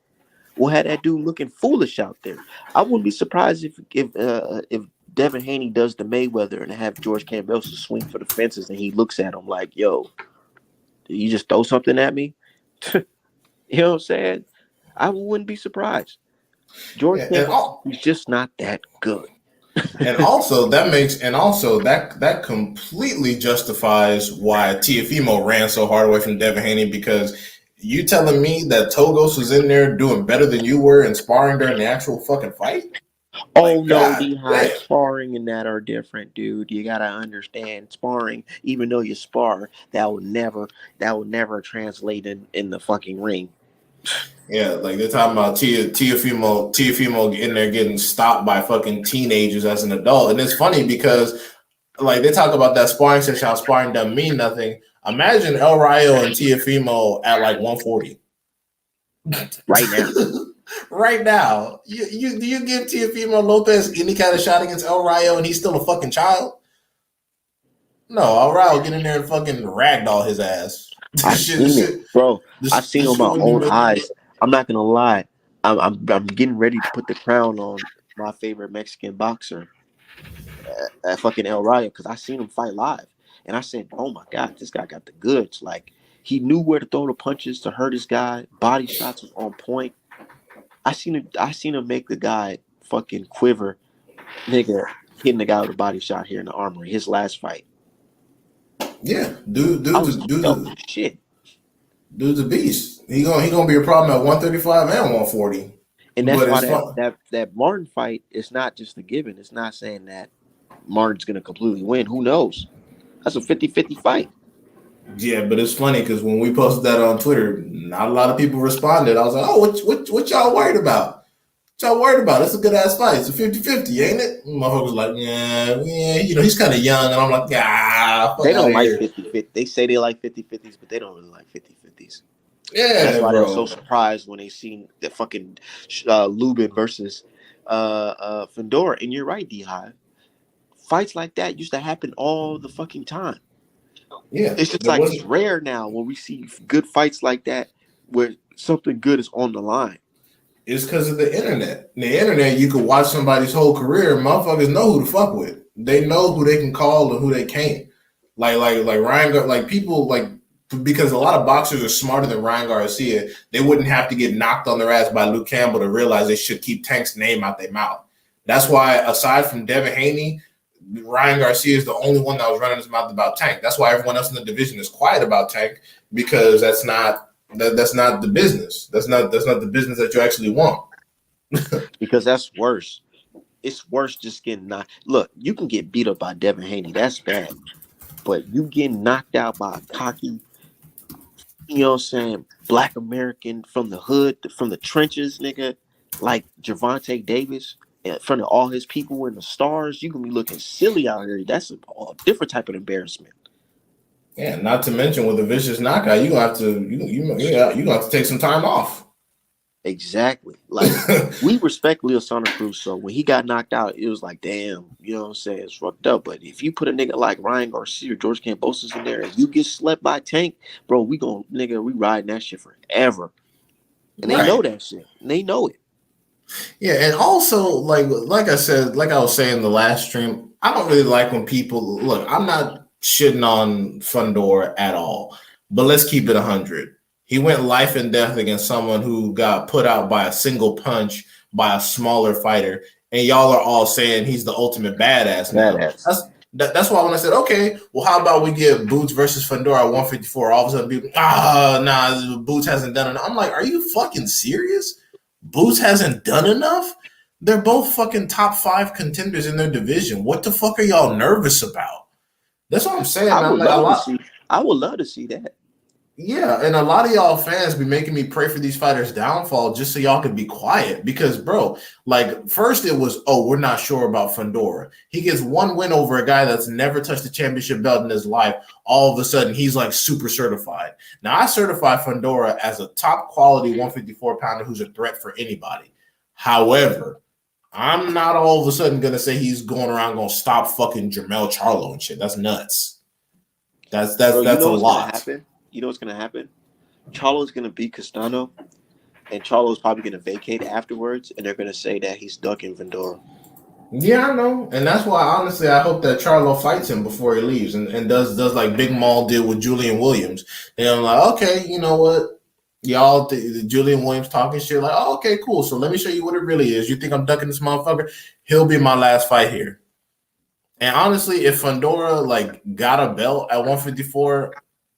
will have that dude looking foolish out there. I wouldn't be surprised if Devin Haney does the Mayweather and have George Kambosos swing for the fences and he looks at him like, yo, did you just throw something at me? You know what I'm saying? I wouldn't be surprised. George Kambosos is just not that good. that completely justifies why Teofimo ran so hard away from Devin Haney, because you telling me that Togos was in there doing better than you were in sparring during the actual fucking fight? Oh no, D-High, sparring and that are different, dude. You gotta understand, sparring, even though you spar, that will never translate in the fucking ring. Yeah, like they're talking about Teofimo in there getting stopped by fucking teenagers as an adult. And it's funny because like they talk about that sparring session, how sparring doesn't mean nothing. Imagine El Rayo and Teofimo at like 140. Right now. Right now. Do you give Teofimo Lopez any kind of shot against El Rayo and he's still a fucking child? No, El Rayo get in there and fucking ragdoll his ass. I've seen it, bro. I've seen it with my own eyes. I'm not gonna lie. I'm getting ready to put the crown on my favorite Mexican boxer, fucking El Rayo, because I seen him fight live, and I said, "Oh my god, this guy got the goods." Like he knew where to throw the punches to hurt his guy. Body shots was on point. I seen him make the guy fucking quiver, nigga, hitting the guy with a body shot here in the Armory. His last fight. Yeah, dude's a beast. He gonna be a problem at 135 and 140. And that's why that Martin fight is not just a given. It's not saying that Martin's gonna completely win. Who knows? That's a 50-50 fight. Yeah, but it's funny because when we posted that on Twitter, not a lot of people responded. I was like, oh, what y'all worried about? Y'all worried about? It's a good ass fight. It's a 50-50, ain't it? Motherfuckers like, yeah, he's kind of young. And I'm like, they don't like 50-50. They say they like 50-50s, but they don't really like 50-50s. Yeah, that's why they're so surprised when they seen the fucking Lubin versus Fedor. And you're right, D-Hive. Fights like that used to happen all the fucking time. Yeah, it's just like it's rare now when we see good fights like that where something good is on the line. It's because of the internet. The internet, you can watch somebody's whole career. Motherfuckers know who to fuck with. They know who they can call and who they can't. Like Ryan, like people like, because a lot of boxers are smarter than Ryan Garcia. They wouldn't have to get knocked on their ass by Luke Campbell to realize they should keep Tank's name out their mouth. That's why, aside from Devin Haney, Ryan Garcia is the only one that was running his mouth about Tank. That's why everyone else in the division is quiet about Tank, because that's not the business. That's not the business that you actually want. Because that's worse. It's worse just getting knocked. Look, you can get beat up by Devin Haney. That's bad. But you getting knocked out by a cocky you know what I'm saying, Black American from the hood, from the trenches, nigga, like Javante Davis, in front of all his people in the stars, you can be looking silly out here. That's a different type of embarrassment. Yeah, not to mention with a vicious knockout, you gonna have to you gonna have to take some time off. Exactly. Like we respect Leo Santa Cruz, so when he got knocked out, it was like, damn, you know what I'm saying? It's fucked up. But if you put a nigga like Ryan Garcia or George Kambosos in there and you get slept by Tank, bro, we riding that shit forever. And they know that shit. And they know it. Yeah, and also like I said, like I was saying in the last stream, I don't really like when people look. I'm not shitting on Fundora at all, but let's keep it 100. He went life and death against someone who got put out by a single punch by a smaller fighter, and y'all are all saying he's the ultimate badass. That's why when I said, okay, well, how about we get Boots versus Fundora at 154? All of a sudden, people, nah, Boots hasn't done it. I'm like, are you fucking serious? Boots hasn't done enough? They're both fucking top 5 contenders in their division. What the fuck are y'all nervous about? That's what I'm saying. I would love to see that. Yeah, and a lot of y'all fans be making me pray for these fighters' downfall just so y'all can be quiet. Because, bro, like, first it was, we're not sure about Fundora. He gets one win over a guy that's never touched a championship belt in his life. All of a sudden, he's, like, super certified. Now, I certify Fundora as a top-quality 154-pounder who's a threat for anybody. However, I'm not all of a sudden going to say he's going around going to stop fucking Jermell Charlo and shit. That's nuts. That's a lot. You know what's going to happen? Charlo's going to beat Castano, and Charlo's probably going to vacate afterwards, and they're going to say that he's ducking Fundora. Yeah, I know. And that's why, honestly, I hope that Charlo fights him before he leaves and does like Big Maul did with Julian Williams. And I'm like, okay, you know what? Y'all, the Julian Williams talking shit, like, oh, okay, cool. So let me show you what it really is. You think I'm ducking this motherfucker? He'll be my last fight here. And honestly, if Fundora, like, got a belt at 154,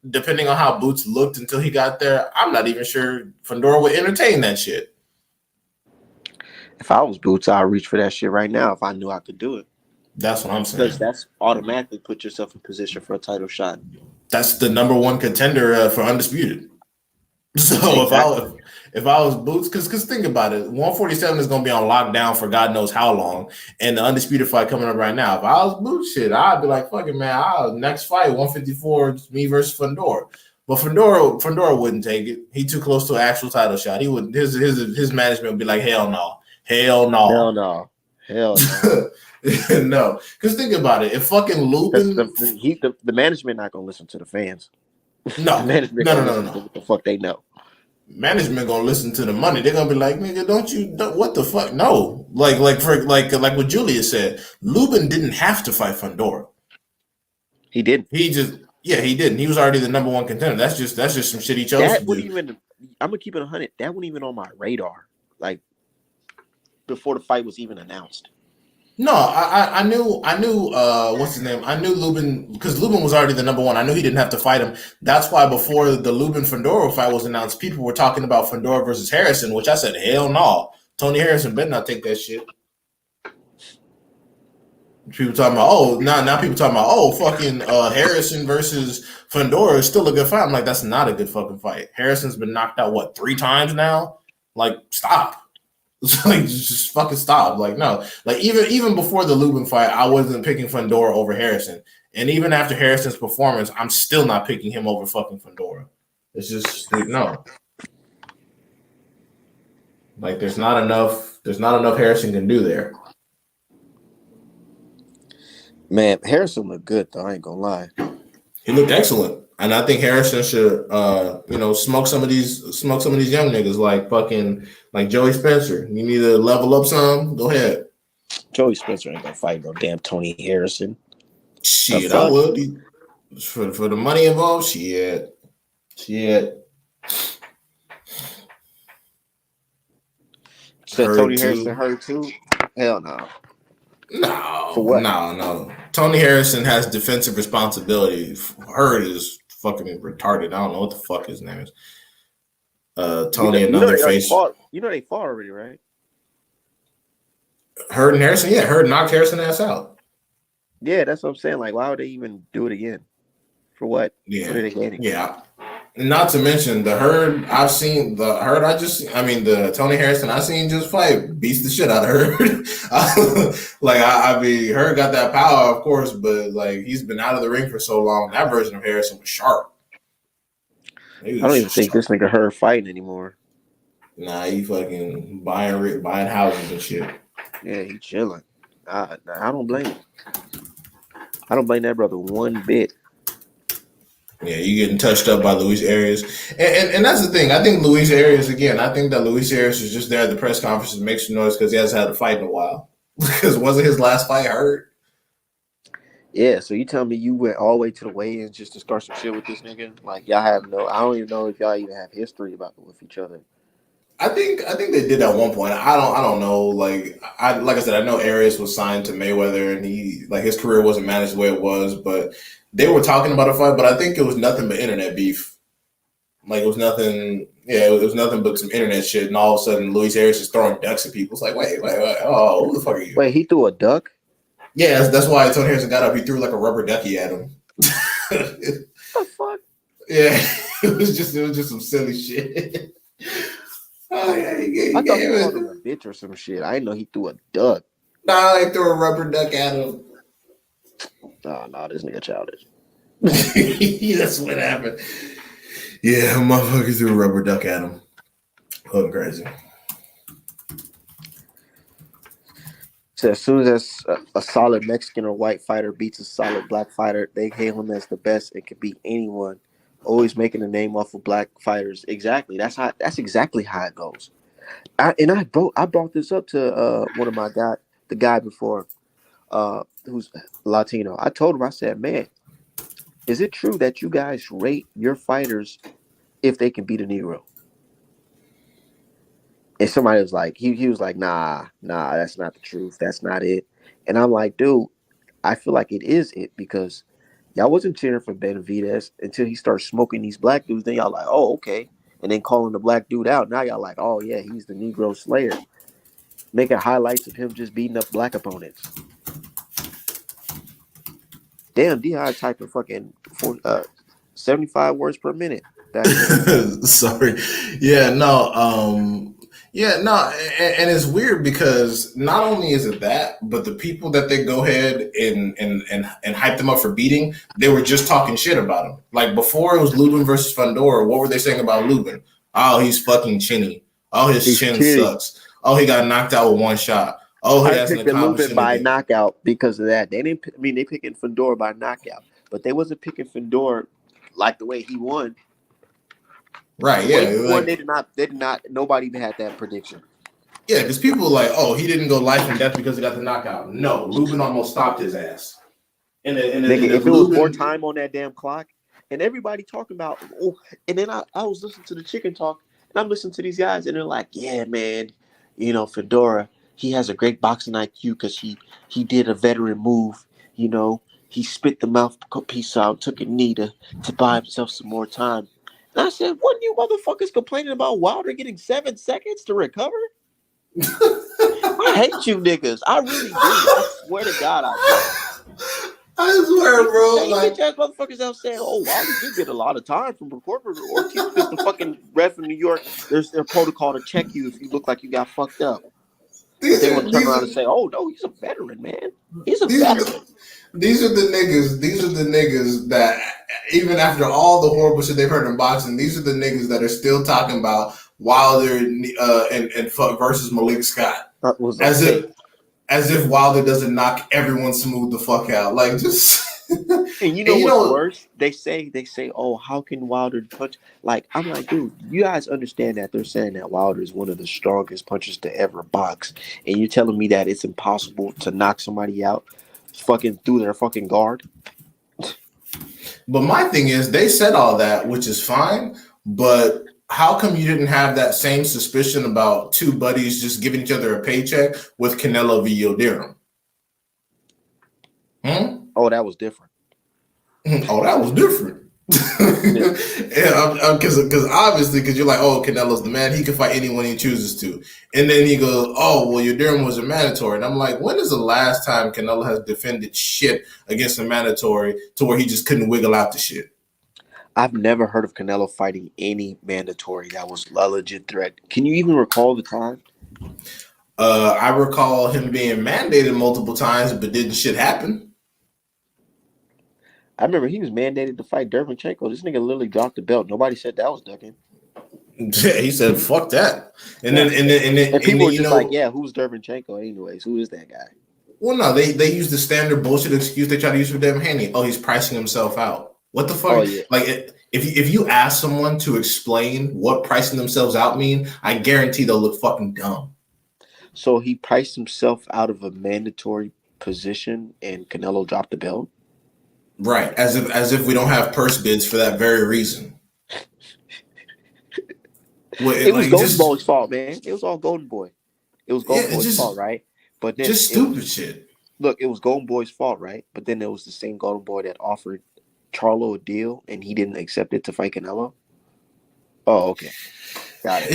depending on how Boots looked until he got there, I'm not even sure Fundora would entertain that shit. If I was Boots, I'd reach for that shit right now if I knew I could do it. That's what I'm saying. Because that's automatically put yourself in position for a title shot. That's the number one contender for Undisputed. So exactly. if I was Boots, because think about it, 147 is going to be on lockdown for God knows how long, and the Undisputed fight coming up right now. If I was Boots, shit, I'd be like, fuck it, man. Next fight, 154, me versus Fundora. But Fundora wouldn't take it. He too close to an actual title shot. He would. His management would be like, hell no, hell no, hell no, hell no. No, because think about it. If fucking Lubin, the management not going to listen to the fans. No, no. What the fuck they know? Management gonna listen to the money. They're gonna be like, nigga, what the fuck? No, like what Julius said. Lubin didn't have to fight Fundora. He didn't. He didn't. He was already the number one contender. That's just some shit he chose to do. I'm gonna keep it 100. That wasn't even on my radar. Like before the fight was even announced. No, I knew what's his name? I knew Lubin because Lubin was already the number one. I knew he didn't have to fight him. That's why before the Lubin Fundora fight was announced, people were talking about Fundora versus Harrison, which I said, hell no. Tony Harrison better not take that shit. People talking about, now people talking about, fucking Harrison versus Fundora is still a good fight. I'm like, that's not a good fucking fight. Harrison's been knocked out, 3 times now? Like, stop. Like, just fucking stop. Like, no. Like, even before the Lubin fight, I wasn't picking Fundora over Harrison. And even after Harrison's performance, I'm still not picking him over fucking Fundora. It's just, no. Like, there's not enough Harrison can do there. Man, Harrison looked good, though. I ain't gonna lie. He looked excellent. And I think Harrison should, smoke some of these young niggas like Joey Spencer. You need to level up some. Go ahead. Joey Spencer ain't gonna fight no damn Tony Harrison. Shit, I would. For the money involved, shit. Said Tony Harrison hurt too? Hell no. No. For what? No. Tony Harrison has defensive responsibility. Hurt is fucking retarded. I don't know what the fuck his name is. Tony another face. They fought already, right? Hurt and Harrison, yeah. Hurt knocked Harrison ass out. Yeah, that's what I'm saying. Like, why would they even do it again? For what? Yeah. What are they getting? Yeah. Not to mention the Herd. I've seen the Herd. The Tony Harrison I seen just fight beats the shit out of Herd. I mean, Herd got that power, of course, but like he's been out of the ring for so long. That version of Harrison was sharp. I don't even think this nigga Herd fighting anymore. Nah, he fucking buying houses and shit. Yeah, he chilling. I don't blame him. I don't blame that brother one bit. Yeah, you getting touched up by Luis Arias. And that's the thing. I think Luis Arias, again, I think that Luis Arias is just there at the press conference and makes some noise because he hasn't had a fight in a while. Because wasn't his last fight hurt? Yeah, so you tell me you went all the way to the weigh-ins just to start some shit with this nigga? Like, y'all have I don't even know if y'all even have history with each other. I think they did at one point. I don't know. Like I said, I know Arias was signed to Mayweather and his career wasn't managed the way it was, but they were talking about a fight, but I think it was nothing but internet beef. Like it was nothing but some internet shit, and all of a sudden Luis Arias is throwing ducks at people. It's like, wait, oh, who the fuck are you? Wait, he threw a duck? Yeah, that's why Tony Harrison got up. He threw like a rubber ducky at him. What the fuck? Yeah, it was just some silly shit. Oh yeah, I thought he called him a bitch or some shit. I didn't know he threw a duck. Nah, they threw a rubber duck at him. No, this nigga childish. That's what happened. Yeah, motherfuckers threw a rubber duck at him. Fucking crazy. So as soon as a solid Mexican or white fighter beats a solid black fighter, they hail him as the best and can beat anyone. Always making a name off of black fighters. Exactly. That's exactly how it goes. I brought this up to one of the guy before, who's Latino. I told him, I said, man, is it true that you guys rate your fighters if they can beat a Negro? And somebody was like, he was like, nah, that's not the truth. That's not it. And I'm like, dude, I feel like it is it because y'all wasn't cheering for Benavidez until he started smoking these black dudes. Then y'all like, oh, okay. And then calling the black dude out. Now y'all like, oh, yeah, he's the Negro Slayer. Making highlights of him just beating up black opponents. Damn, D-High typing fucking 75 words per minute. Sorry. Yeah, no. And it's weird because not only is it that, but the people that they go ahead and hype them up for beating, they were just talking shit about him. Like before it was Lubin versus Fundora, what were they saying about Lubin? Oh, he's fucking chinny. Oh, his chin sucks. Oh, he got knocked out with one shot. Oh, he hasn't accomplished Lubin by knockout because of that. They picking Fundora by knockout, but they wasn't picking Fundora like the way he won. Right, yeah. They did not. Nobody even had that prediction. Yeah, because people were like, oh, he didn't go life and death because he got the knockout. No, Lubin almost stopped his ass. If it was more time on that damn clock, and everybody talking about, and then I was listening to the Chicken Talk, and I'm listening to these guys, and they're like, yeah, man, Fedora, he has a great boxing IQ because he did a veteran move, he spit the mouthpiece out, took a knee to buy himself some more time. And I said, what you motherfuckers complaining about Wilder getting 7 seconds to recover? I hate you niggas. I really do. I swear to God, I do. I swear, bro. Bitch ass motherfuckers out saying, Wilder did get a lot of time from corporate Ortiz because the fucking ref in New York, there's their protocol to check you if you look like you got fucked up. They want to turn around and say, oh, no, he's a veteran, man. He's a veteran. These are the niggas that, even after all the horrible shit they've heard in boxing, these are the niggas that are still talking about Wilder and versus Malik Scott. As if Wilder doesn't knock everyone smooth the fuck out. Like, just... And you know what's worse? They say, oh, how can Wilder punch? Like, I'm like, dude, you guys understand that they're saying that Wilder is one of the strongest punchers to ever box. And you're telling me that it's impossible to knock somebody out fucking through their fucking guard? But my thing is, they said all that, which is fine, but how come you didn't have that same suspicion about two buddies just giving each other a paycheck with Canelo v. Yildirim? Oh, that was different. Oh, that was different. Yeah, because obviously, because you're like, oh, Canelo's the man, he can fight anyone he chooses to, and then he goes, oh, well, Yildirim was a mandatory, and I'm like, when is the last time Canelo has defended shit against a mandatory to where he just couldn't wiggle out the shit? I've never heard of Canelo fighting any mandatory that was a legit threat. Can you even recall the time? I recall him being mandated multiple times, but didn't shit happen. I remember he was mandated to fight Derevyanchenko. This nigga literally dropped the belt. Nobody said that was ducking. Yeah, he said, "Fuck that." And then people were just like, "Yeah, who's Derevyanchenko anyways? Who is that guy?" Well, no, they use the standard bullshit excuse they try to use for Devin Haney. Oh, he's pricing himself out. What the fuck? Oh, yeah. Like, if you ask someone to explain what pricing themselves out mean, I guarantee they'll look fucking dumb. So he priced himself out of a mandatory position, and Canelo dropped the belt. Right, as if we don't have purse bids for that very reason. It was Golden Boy's fault, man. It was all Golden Boy. It was Golden Boy's fault, right? But then just stupid shit. Look, it was Golden Boy's fault, right? But then there was the same Golden Boy that offered Charlo a deal, and he didn't accept it to fight Canelo. Oh, okay. Got it.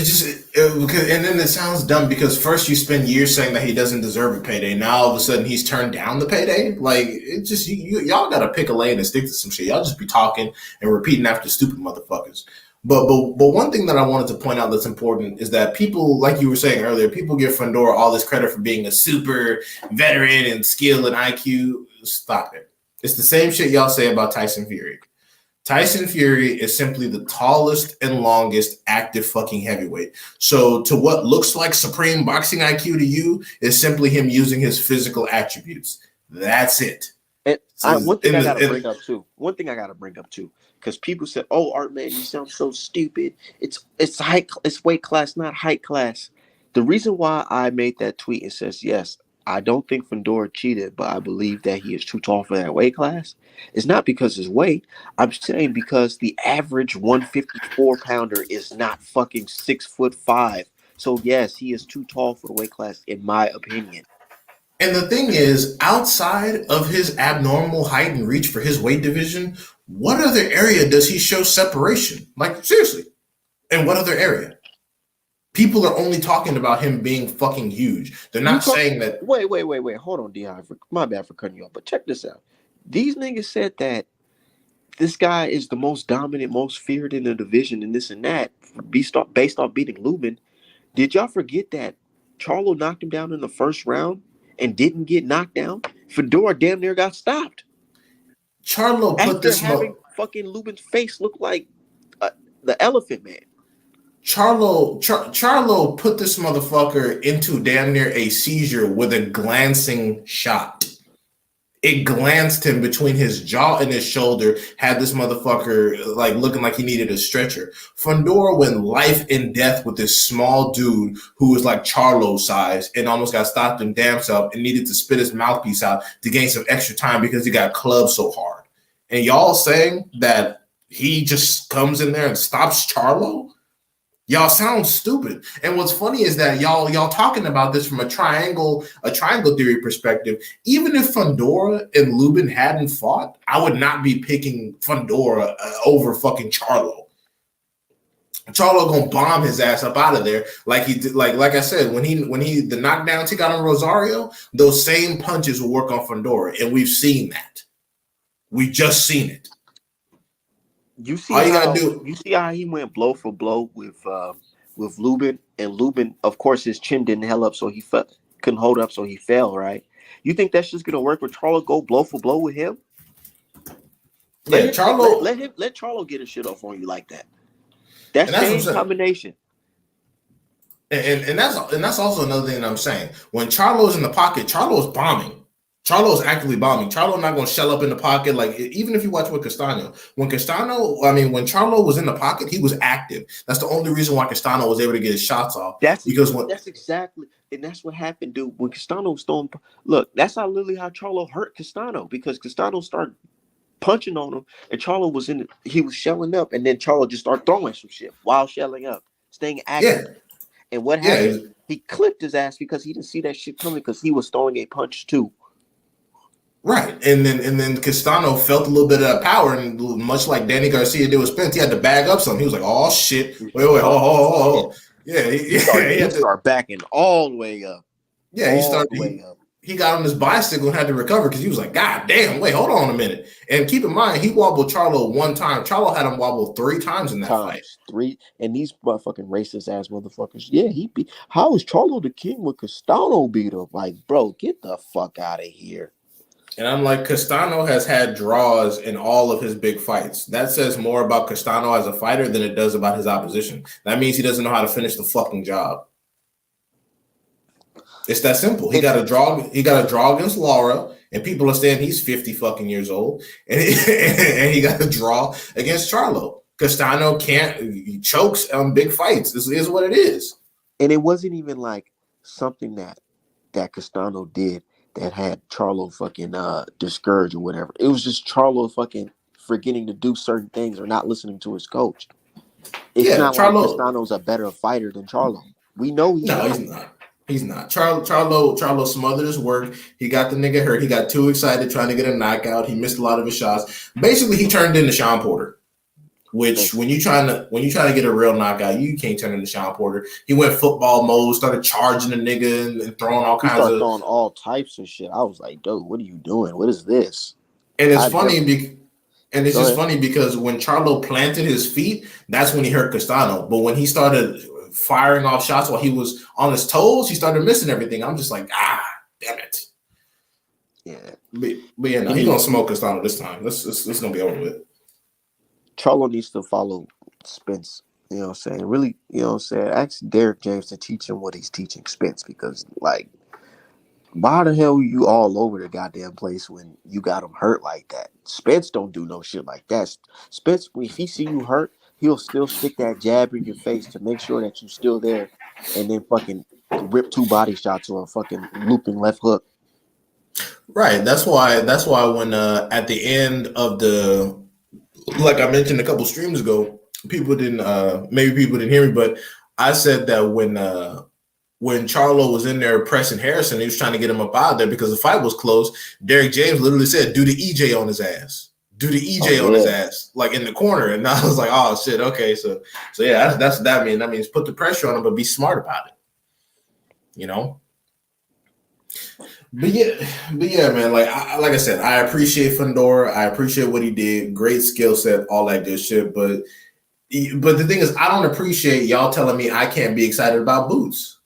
And then it sounds dumb because first you spend years saying that he doesn't deserve a payday. Now all of a sudden he's turned down the payday. Like, it just y'all gotta pick a lane and stick to some shit. Y'all just be talking and repeating after stupid motherfuckers. But one thing that I wanted to point out that's important is that people, like you were saying earlier, people give Fundora all this credit for being a super veteran and skill and IQ. Stop it. It's the same shit y'all say about Tyson Fury. Tyson Fury is simply the tallest and longest active fucking heavyweight. So to what looks like supreme boxing IQ to you is simply him using his physical attributes. That's it. And one thing I gotta bring up too, because people said, "Oh, Art Man, you sound so stupid. It's weight class, not height class." The reason why I made that tweet and says, yes, I don't think Fundora cheated, but I believe that he is too tall for that weight class. It's not because his weight. I'm saying because the average 154-pounder is not fucking 6'5". So yes, he is too tall for the weight class, in my opinion. And the thing is, outside of his abnormal height and reach for his weight division, what other area does he show separation? Like, seriously. And what other area? People are only talking about him being fucking huge. They're not saying that. Wait. Hold on, Dion. My bad for cutting you off. But check this out. These niggas said that this guy is the most dominant, most feared in the division and this and that based off beating Lubin. Did y'all forget that Charlo knocked him down in the first round and didn't get knocked down? Fedor damn near got stopped. Charlo put this having fucking Lubin's face look like the Elephant Man. Charlo put this motherfucker into damn near a seizure with a glancing shot. It glanced him between his jaw and his shoulder, had this motherfucker like looking like he needed a stretcher. Fundora went life and death with this small dude who was like Charlo size and almost got stopped in damn self and needed to spit his mouthpiece out to gain some extra time because he got clubbed so hard. And y'all saying that he just comes in there and stops Charlo? Y'all sound stupid. And what's funny is that y'all talking about this from a triangle theory perspective. Even if Fundora and Lubin hadn't fought, I would not be picking Fundora over fucking Charlo. Charlo gonna bomb his ass up out of there like he did. Like I said, when he the knockdowns he got on Rosario, those same punches will work on Fundora, and we've seen that. We just seen it. You see how he went blow for blow with Lubin, and Lubin, of course, his chin didn't held up, so he couldn't hold up, so he fell. Right? You think that's just gonna work with Charlo? Go blow for blow with him? Let Charlo get his shit off on you like that. That's same combination. And that's also another thing that I'm saying. When Charlo's in the pocket, Charlo's bombing. Charlo's actively bombing. Charlo not going to shell up in the pocket. Like, even if you watch with Castano, when Charlo was in the pocket, he was active. That's the only reason why Castano was able to get his shots off. That's what happened, dude. When Castano was throwing, look, that's literally how Charlo hurt Castano, because Castano started punching on him, and Charlo was he was shelling up, and then Charlo just started throwing some shit while shelling up, staying active. Yeah. And what happened? Yeah. He clipped his ass because he didn't see that shit coming, because he was throwing a punch too. Right, and then Castano felt a little bit of that power, and much like Danny Garcia did with Spence, he had to bag up something. He was like, "Oh shit, wait, oh." Yeah, he had to start backing all the way up. Yeah, he he got on his bicycle and had to recover because he was like, God damn, wait, hold on a minute. And keep in mind, he wobbled Charlo one time. Charlo had him wobble 3 times in that fight. 3, and these motherfucking racist ass motherfuckers. Yeah, how is Charlo the king when Castano beat him? Like, bro, get the fuck out of here. And I'm like, Castano has had draws in all of his big fights. That says more about Castano as a fighter than it does about his opposition. That means he doesn't know how to finish the fucking job. It's that simple. He got a draw against Lara, and people are saying he's 50 fucking years old, and he got a draw against Charlo. Castano he chokes on big fights. This is what it is. And it wasn't even like something that Castano did that had Charlo fucking discouraged or whatever. It was just Charlo fucking forgetting to do certain things or not listening to his coach. It's not Charlo, like Castano's a better fighter than Charlo. We know he's not. He's not. Charlo smothered his work. He got the nigga hurt. He got too excited trying to get a knockout. He missed a lot of his shots. Basically, he turned into Sean Porter. Which when you trying to get a real knockout, you can't turn into Sean Porter. He went football mode, started charging the nigga and throwing all kinds of throwing all types of shit. I was like, dude, what are you doing? What is this? And it's funny because when Charlo planted his feet, that's when he hurt Castano. But when he started firing off shots while he was on his toes, he started missing everything. I'm just like, damn it. Yeah. But yeah, no, he's gonna smoke Castano this time. This gonna be over with. Charlo needs to follow Spence. You know what I'm saying? Really, you know what I'm saying? Ask Derek James to teach him what he's teaching Spence, because like, why the hell are you all over the goddamn place when you got him hurt like that? Spence don't do no shit like that. Spence, if he see you hurt, he'll still stick that jab in your face to make sure that you're still there, and then fucking rip 2 body shots or a fucking looping left hook. Right. That's why when at the end of the, like I mentioned a couple streams ago, people didn't hear me, but I said that when Charlo was in there pressing Harrison, he was trying to get him up out of there because the fight was close. Derek James literally said, do the EJ on his ass. Do the EJ on his ass, like in the corner. And I was like, oh shit, okay. So yeah, that's that means. That means put the pressure on him, but be smart about it. You know? But yeah, man. Like I said, I appreciate Fundora. I appreciate what he did. Great skill set, all that good shit. But the thing is, I don't appreciate y'all telling me I can't be excited about Boots.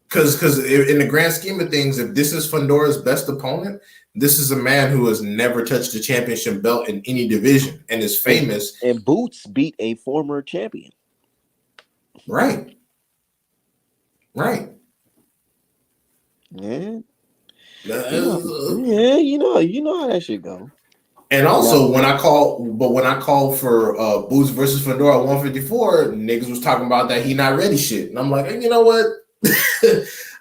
Because in the grand scheme of things, if this is Fundora's best opponent, this is a man who has never touched a championship belt in any division and is famous. And Boots beat a former champion. Right. Yeah. Yeah, you know how that shit go. And also, when I called for Boots versus Fundora 154, niggas was talking about that he not ready shit, and I'm like, you know what?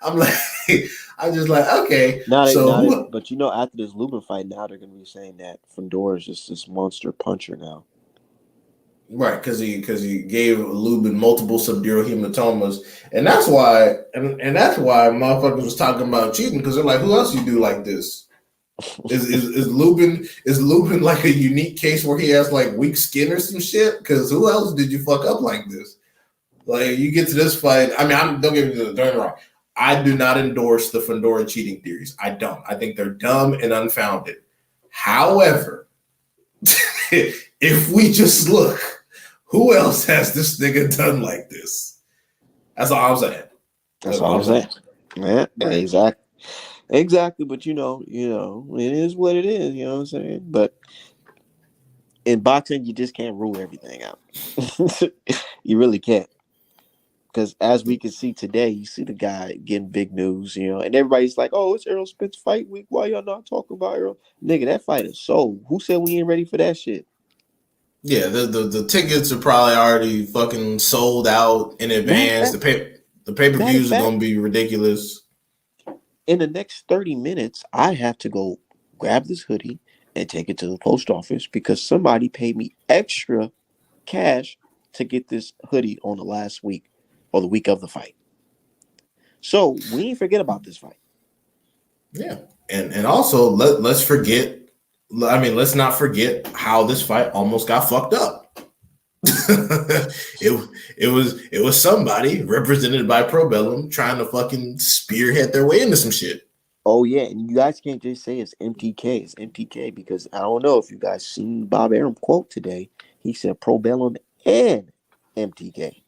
I'm just like, okay. But you know, after this Lubin fight, now they're gonna be saying that Fundora is just this monster puncher now. Right, because he gave Lubin multiple subdural hematomas, and that's why motherfuckers was talking about cheating, because they're like, who else you do like this? Is Lubin like a unique case where he has like weak skin or some shit? Because who else did you fuck up like this? Like, you get to this fight. I mean, don't get me wrong. I do not endorse the Fundora cheating theories. I don't. I think they're dumb and unfounded. However, if we just look, who else has this nigga done like this? That's all I'm saying. That's all I'm saying. Yeah, exactly. But you know, it is what it is. You know what I'm saying? But in boxing, you just can't rule everything out. You really can't. Because as we can see today, you see the guy getting big news, and everybody's like, oh, it's Errol Spence fight week. Why y'all not talking about Errol? Nigga, that fight is sold. Who said we ain't ready for that shit? Yeah, the tickets are probably already fucking sold out in advance. The pay-per-views are going to be ridiculous. In the next 30 minutes, I have to go grab this hoodie and take it to the post office because somebody paid me extra cash to get this hoodie on the last week or the week of the fight. So we ain't forget about this fight. Yeah. And also let's not forget how this fight almost got fucked up. It was somebody represented by Probellum trying to fucking spearhead their way into some shit. Oh yeah, and you guys can't just say it's MTK. It's MTK because I don't know if you guys seen Bob Arum quote today. He said Pro Bellum and MTK.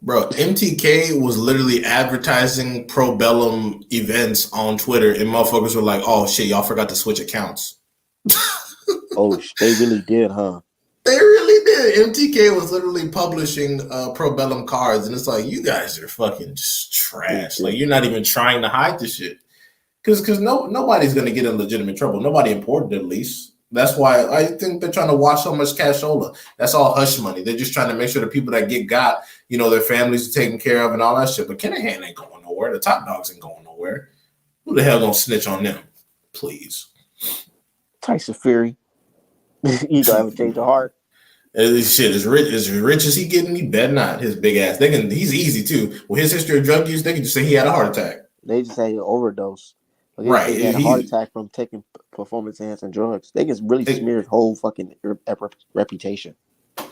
Bro, MTK was literally advertising Pro Bellum events on Twitter, and motherfuckers were like, "Oh shit, y'all forgot to switch accounts." Oh, they really did, huh? They really did. MTK was literally publishing Pro Bellum cards, and it's like, you guys are fucking just trash. Like, you're not even trying to hide the shit. Because nobody's going to get in legitimate trouble. Nobody important, at least. That's why I think they're trying to wash so much cashola. That's all hush money. They're just trying to make sure the people that get got, you know, their families are taken care of and all that shit. But Kinahan ain't going nowhere. The top dogs ain't going nowhere. Who the hell gonna snitch on them? Please. Tyson Fury. You don't have a change of heart. This shit is rich. As rich as he getting, he better not. His big ass. He's easy too. With his history of drug use, they can just say he had a heart attack. They just say overdose. Right. He had a heart attack from taking performance enhancing drugs. They can really smear his whole fucking reputation.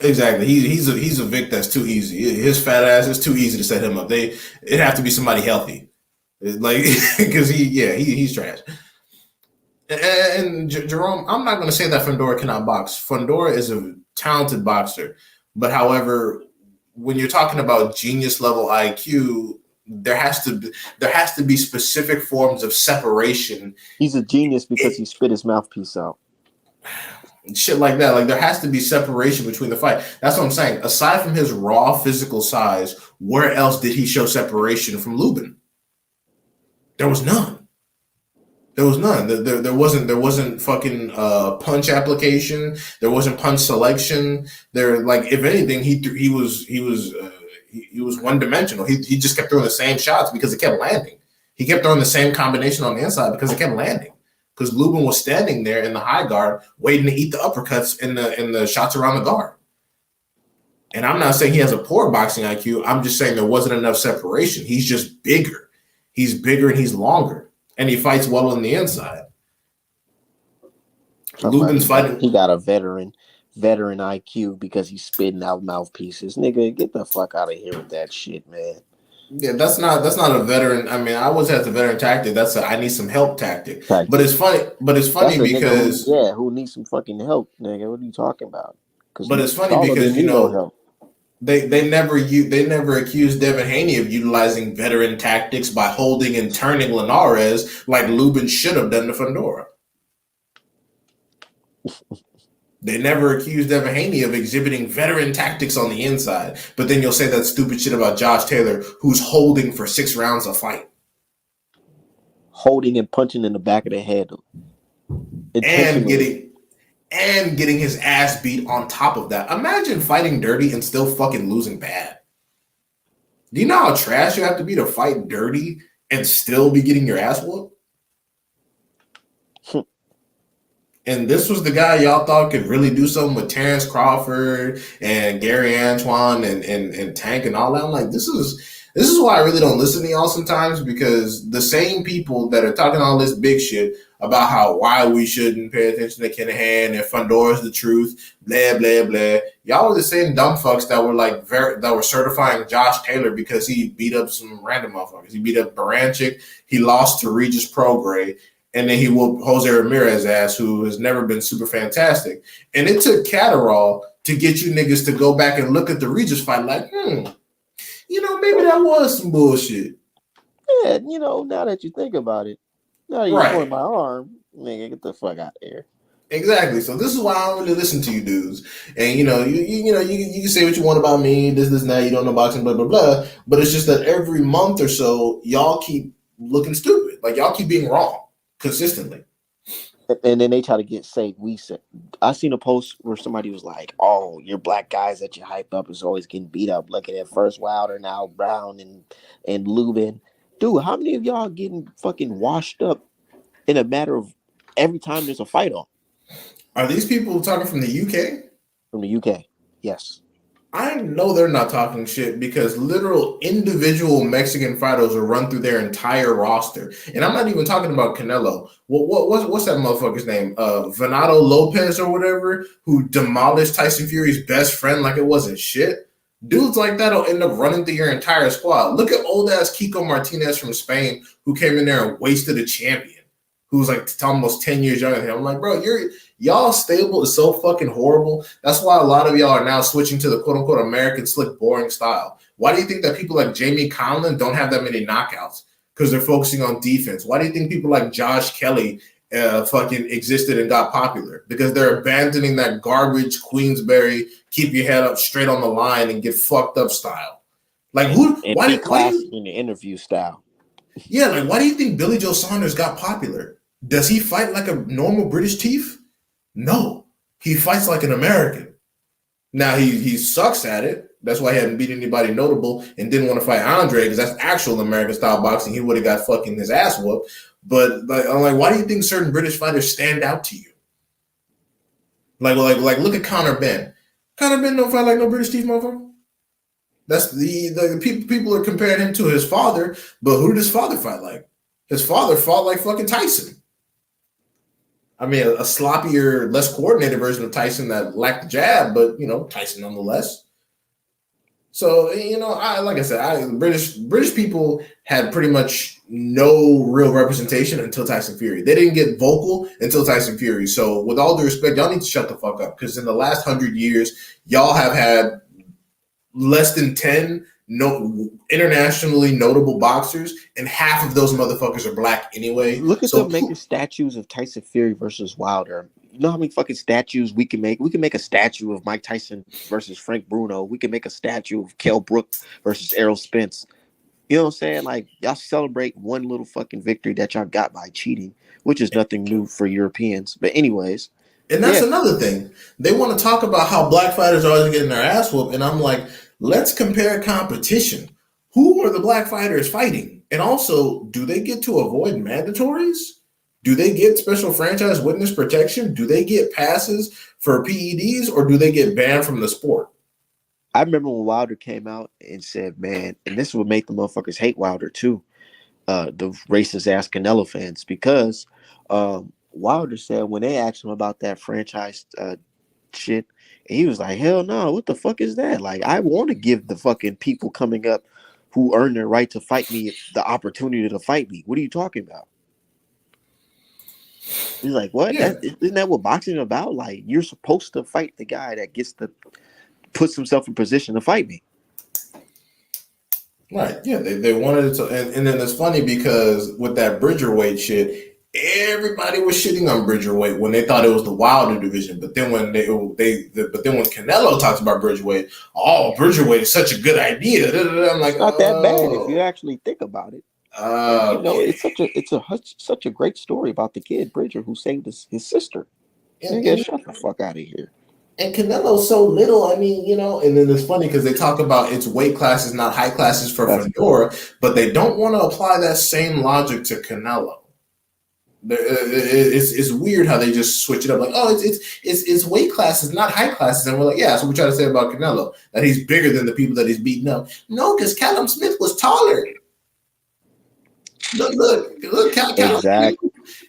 Exactly. He's a Vic that's too easy. His fat ass is too easy to set him up. It have to be somebody healthy, like because he's trash. And Jerome, I'm not going to say that Fundora cannot box. Fundora is a talented boxer, but however, when you're talking about genius level IQ, there has to be specific forms of separation. He's a genius because he spit his mouthpiece out. Shit like that. Like, there has to be separation between the fight. That's what I'm saying. Aside from his raw physical size, where else did he show separation from Lubin? There was none. There wasn't fucking punch application. There wasn't punch selection. If anything, he was one dimensional. He just kept throwing the same shots because it kept landing. He kept throwing the same combination on the inside because it kept landing. Because Lubin was standing there in the high guard, waiting to eat the uppercuts in the shots around the guard. And I'm not saying he has a poor boxing IQ. I'm just saying there wasn't enough separation. He's just bigger. He's bigger and he's longer. And he fights well on the inside. Lubin's fighting. He got a veteran IQ because he's spitting out mouthpieces. Nigga, get the fuck out of here with that shit, man. Yeah, that's not a veteran. I mean, I always have the veteran tactic. That's a I need some help tactic. But it's funny. Because who needs some fucking help, nigga? What are you talking about? But it's funny because help. They never accused Devin Haney of utilizing veteran tactics by holding and turning Linares like Lubin should have done to Fundora. They never accused Devin Haney of exhibiting veteran tactics on the inside. But then you'll say that stupid shit about Josh Taylor, who's holding for 6 rounds of fight. Holding and punching in the back of the head. And getting his ass beat on top of that. Imagine fighting dirty and still fucking losing bad. Do you know how trash you have to be to fight dirty and still be getting your ass whooped? And this was the guy y'all thought could really do something with Terrence Crawford and Gary Antoine and Tank and all that. I'm like, this is why I really don't listen to y'all sometimes, because the same people that are talking all this big shit about why we shouldn't pay attention to Kinahan and Fundora's the truth, blah, blah, blah. Y'all were the same dumb fucks that were certifying Josh Taylor because he beat up some random motherfuckers. He beat up Baranchik. He lost to Regis Prograis. And then he whooped Jose Ramirez ass, who has never been super fantastic. And it took Catterall to get you niggas to go back and look at the Regis fight like, maybe that was some bullshit. Yeah, now that you think about it, now you're pulling my arm, nigga, get the fuck out of here. Exactly. So this is why I don't really listen to you dudes. And you can say what you want about me, this, and that. You don't know boxing, blah, blah, blah. But it's just that every month or so, y'all keep looking stupid. Like, y'all keep being wrong consistently. And then they try to get safe. I seen a post where somebody was like, "Oh, your black guys that you hype up is always getting beat up. Look at that first Wilder, now Brown and Lubin." Dude, how many of y'all getting fucking washed up in a matter of every time there's a fight on? Are these people talking from the UK? From the UK, yes. I know they're not talking shit because literal individual Mexican fighters will run through their entire roster. And I'm not even talking about Canelo. What's that motherfucker's name? Venado Lopez or whatever, who demolished Tyson Fury's best friend like it wasn't shit. Dudes like that will end up running through your entire squad. Look at old ass Kiko Martinez from Spain, who came in there and wasted a champion, who's like almost 10 years younger than him. I'm like, bro, y'all stable is so fucking horrible. That's why a lot of y'all are now switching to the quote unquote American slick boring style. Why do you think that people like Jamie Conlon don't have that many knockouts? Because they're focusing on defense. Why do you think people like Josh Kelly fucking existed and got popular? Because they're abandoning that garbage Queensberry, keep your head up straight on the line and get fucked up style. Like who? And why be did classy in the interview style? Yeah, like why do you think Billy Joe Saunders got popular? Does he fight like a normal British chief? No, he fights like an American. Now he sucks at it. That's why he hadn't beat anybody notable and didn't want to fight Andre, because that's actual American style boxing. He would have got fucking his ass whooped. But like, I'm like, why do you think certain British fighters stand out to you? Like, look at Conor Benn. Conor Benn don't fight like no British chief, motherfucker. That's the people are comparing him to his father, but who did his father fight like? His father fought like fucking Tyson. I mean, a sloppier, less coordinated version of Tyson that lacked the jab, but Tyson nonetheless. So like I said, British people had pretty much no real representation until Tyson Fury. They didn't get vocal until Tyson Fury. So with all due respect, y'all need to shut the fuck up, because in the last 100 years, y'all have had less than 10 internationally notable boxers, and half of those motherfuckers are black anyway. Look at them making statues of Tyson Fury versus Wilder. You know how many fucking statues we can make? We can make a statue of Mike Tyson versus Frank Bruno. We can make a statue of Kell Brook versus Errol Spence. You know what I'm saying? Like, y'all celebrate one little fucking victory that y'all got by cheating, which is nothing new for Europeans. But anyways. And that's another thing. They want to talk about how black fighters are always getting their ass whooped. And I'm like, let's compare competition. Who are the black fighters fighting? And also, do they get to avoid mandatories? Do they get special franchise witness protection? Do they get passes for PEDs, or do they get banned from the sport? I remember when Wilder came out and said, man, and this would make the motherfuckers hate Wilder too, the racist ass Canelo fans, because Wilder said when they asked him about that franchise shit, and he was like, hell no, what the fuck is that? Like, I want to give the fucking people coming up who earn their right to fight me the opportunity to fight me. What are you talking about? He's like, what? Yeah. Isn't that what boxing is about? Like, you're supposed to fight the guy that puts himself in position to fight me. Right. Yeah, they wanted it to, and then it's funny because with that Bridgerweight shit, everybody was shitting on Bridgerweight when they thought it was the Wilder division. But then when when Canelo talks about Bridgerweight, Bridgerweight is such a good idea. I'm like, it's not that bad if you actually think about it. It's such a great story about the kid Bridger who saved his sister. Shut the fuck out of here. And Canelo's so little, I mean, and then it's funny because they talk about it's weight classes, not height classes for Fedor, but they don't want to apply that same logic to Canelo. It's weird how they just switch it up, like, it's weight classes, not height classes, and we're like, yeah, that's what we try to say about Canelo, that he's bigger than the people that he's beating up. No, because Callum Smith was taller. Look,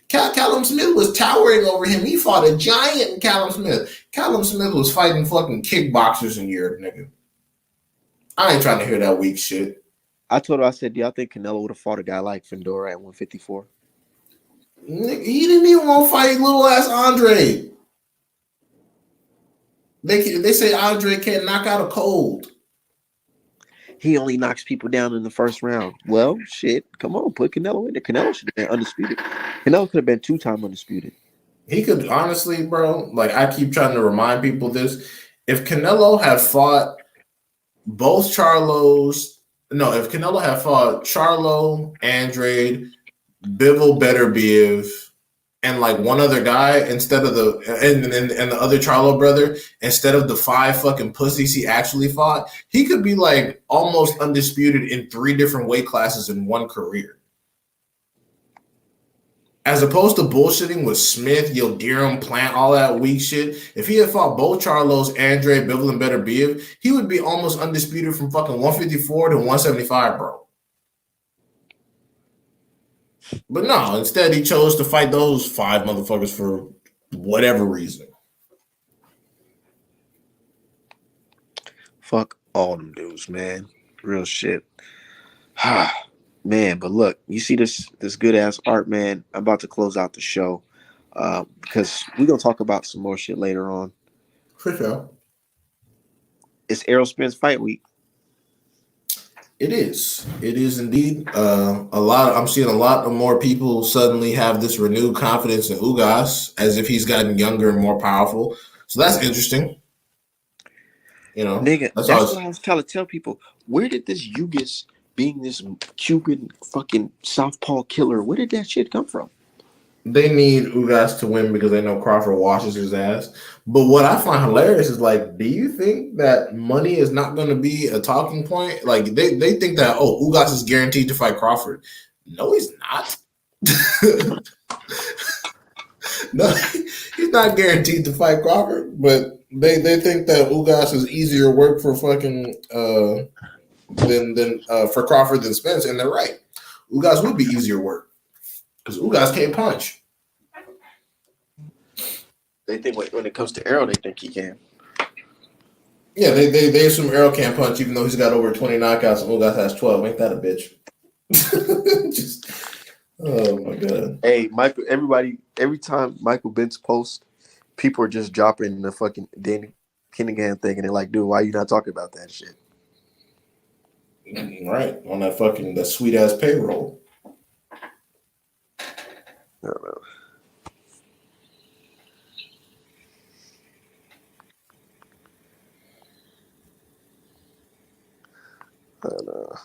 Callum Smith was towering over him. He fought a giant, Callum Smith. Callum Smith was fighting fucking kickboxers in Europe, nigga. I ain't trying to hear that weak shit. I told her, I said, do y'all think Canelo would have fought a guy like Fedor at 154? Nigga, he didn't even want to fight little ass Andre. They say Andre can't knock out a cold. He only knocks people down in the first round. Well, shit, come on, put Canelo in there. Canelo should have been undisputed. Canelo could have been 2-time undisputed. He could, honestly, bro, like I keep trying to remind people this. If Canelo had fought if Canelo had fought Charlo, Andrade, Bivol Beterbiev, and like one other guy instead of and the other Charlo brother, instead of the 5 fucking pussies he actually fought, he could be like almost undisputed in 3 different weight classes in one career. As opposed to bullshitting with Smith, Yildirim, Plant, all that weak shit. If he had fought both Charlos, Andre, Bivol, and Beterbiev, he would be almost undisputed from fucking 154 to 175, bro. But no, instead he chose to fight those 5 motherfuckers for whatever reason. Fuck All them dudes, man. Real shit. Man, but look, you see this good ass art, man. I'm about to close out the show. Because we're gonna talk about some more shit later on. For sure. It's Errol Spence fight week. It is. It is indeed. I'm seeing a lot of more people suddenly have this renewed confidence in Ugas as if he's gotten younger and more powerful. So that's interesting. You know, Nigga, that's how that's it's. what I was trying to tell people. Where did this Ugas being this Cuban fucking southpaw killer, where did that shit come from? They need Ugas to win because they know Crawford washes his ass. But what I find hilarious is like, do you think that money is not going to be a talking point? Like they think that Ugas is guaranteed to fight Crawford. No, he's not. No, he's not guaranteed to fight Crawford. But they think that Ugas is easier work for fucking than for Crawford than Spence, and they're right. Ugas would be easier work because Ugas can't punch. They think when it comes to Errol, they think he can. Yeah, they assume Errol can't punch, even though he's got over 20 knockouts and Ugas has 12. Ain't that a bitch? Just, oh my god. Hey, Michael, every time Michael Benz posts, people are just dropping the fucking Danny Kinningham thing, and they're like, dude, why are you not talking about that shit? Right, on that sweet ass payroll. I don't know. I don't know.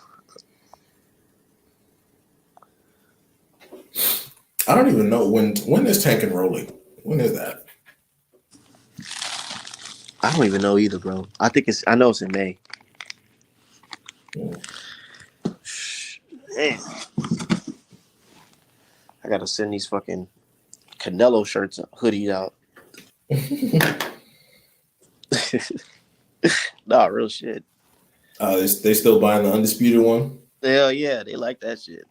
I don't even know when is Tank and Rolling. When is that? I don't even know either, bro. I know it's in May. Man. I gotta send these fucking Canelo shirts, hoodies out. Nah, real shit. They still buying the undisputed one? Hell yeah, they like that shit.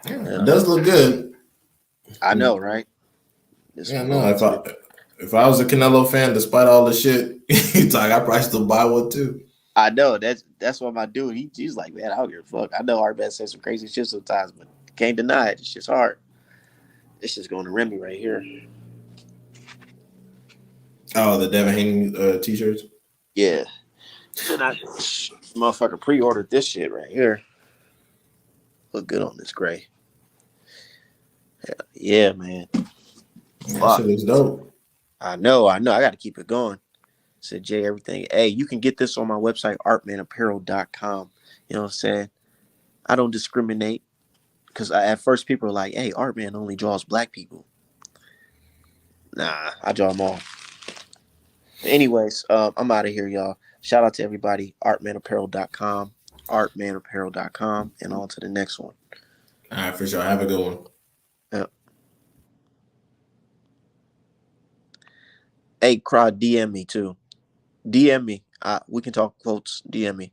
It does look good. I know, right? No. If I was a Canelo fan, despite all the shit, I'd probably still buy one too. I know that's what my dude. He's like, man, I don't give a fuck. I know Art says some crazy shit sometimes, but can't deny it. It's just hard. It's just going to Remy right here. Oh, the Devin Haney t-shirts. Yeah, and I motherfucker pre-ordered this shit right here. Look good on this gray. Yeah, man. That shit looks dope. I know. I got to keep it going. Said Jay, everything. Hey, you can get this on my website, artmanapparel.com. You know what I'm saying? I don't discriminate because at first people are like, hey, Artman only draws black people. Nah, I draw them all. Anyways, I'm out of here, y'all. Shout out to everybody. Artmanapparel.com, artmanapparel.com, and on to the next one. All right, for sure. Have a good one. Yeah. Hey, Crowd, DM me too. DM me. We can talk quotes. DM me.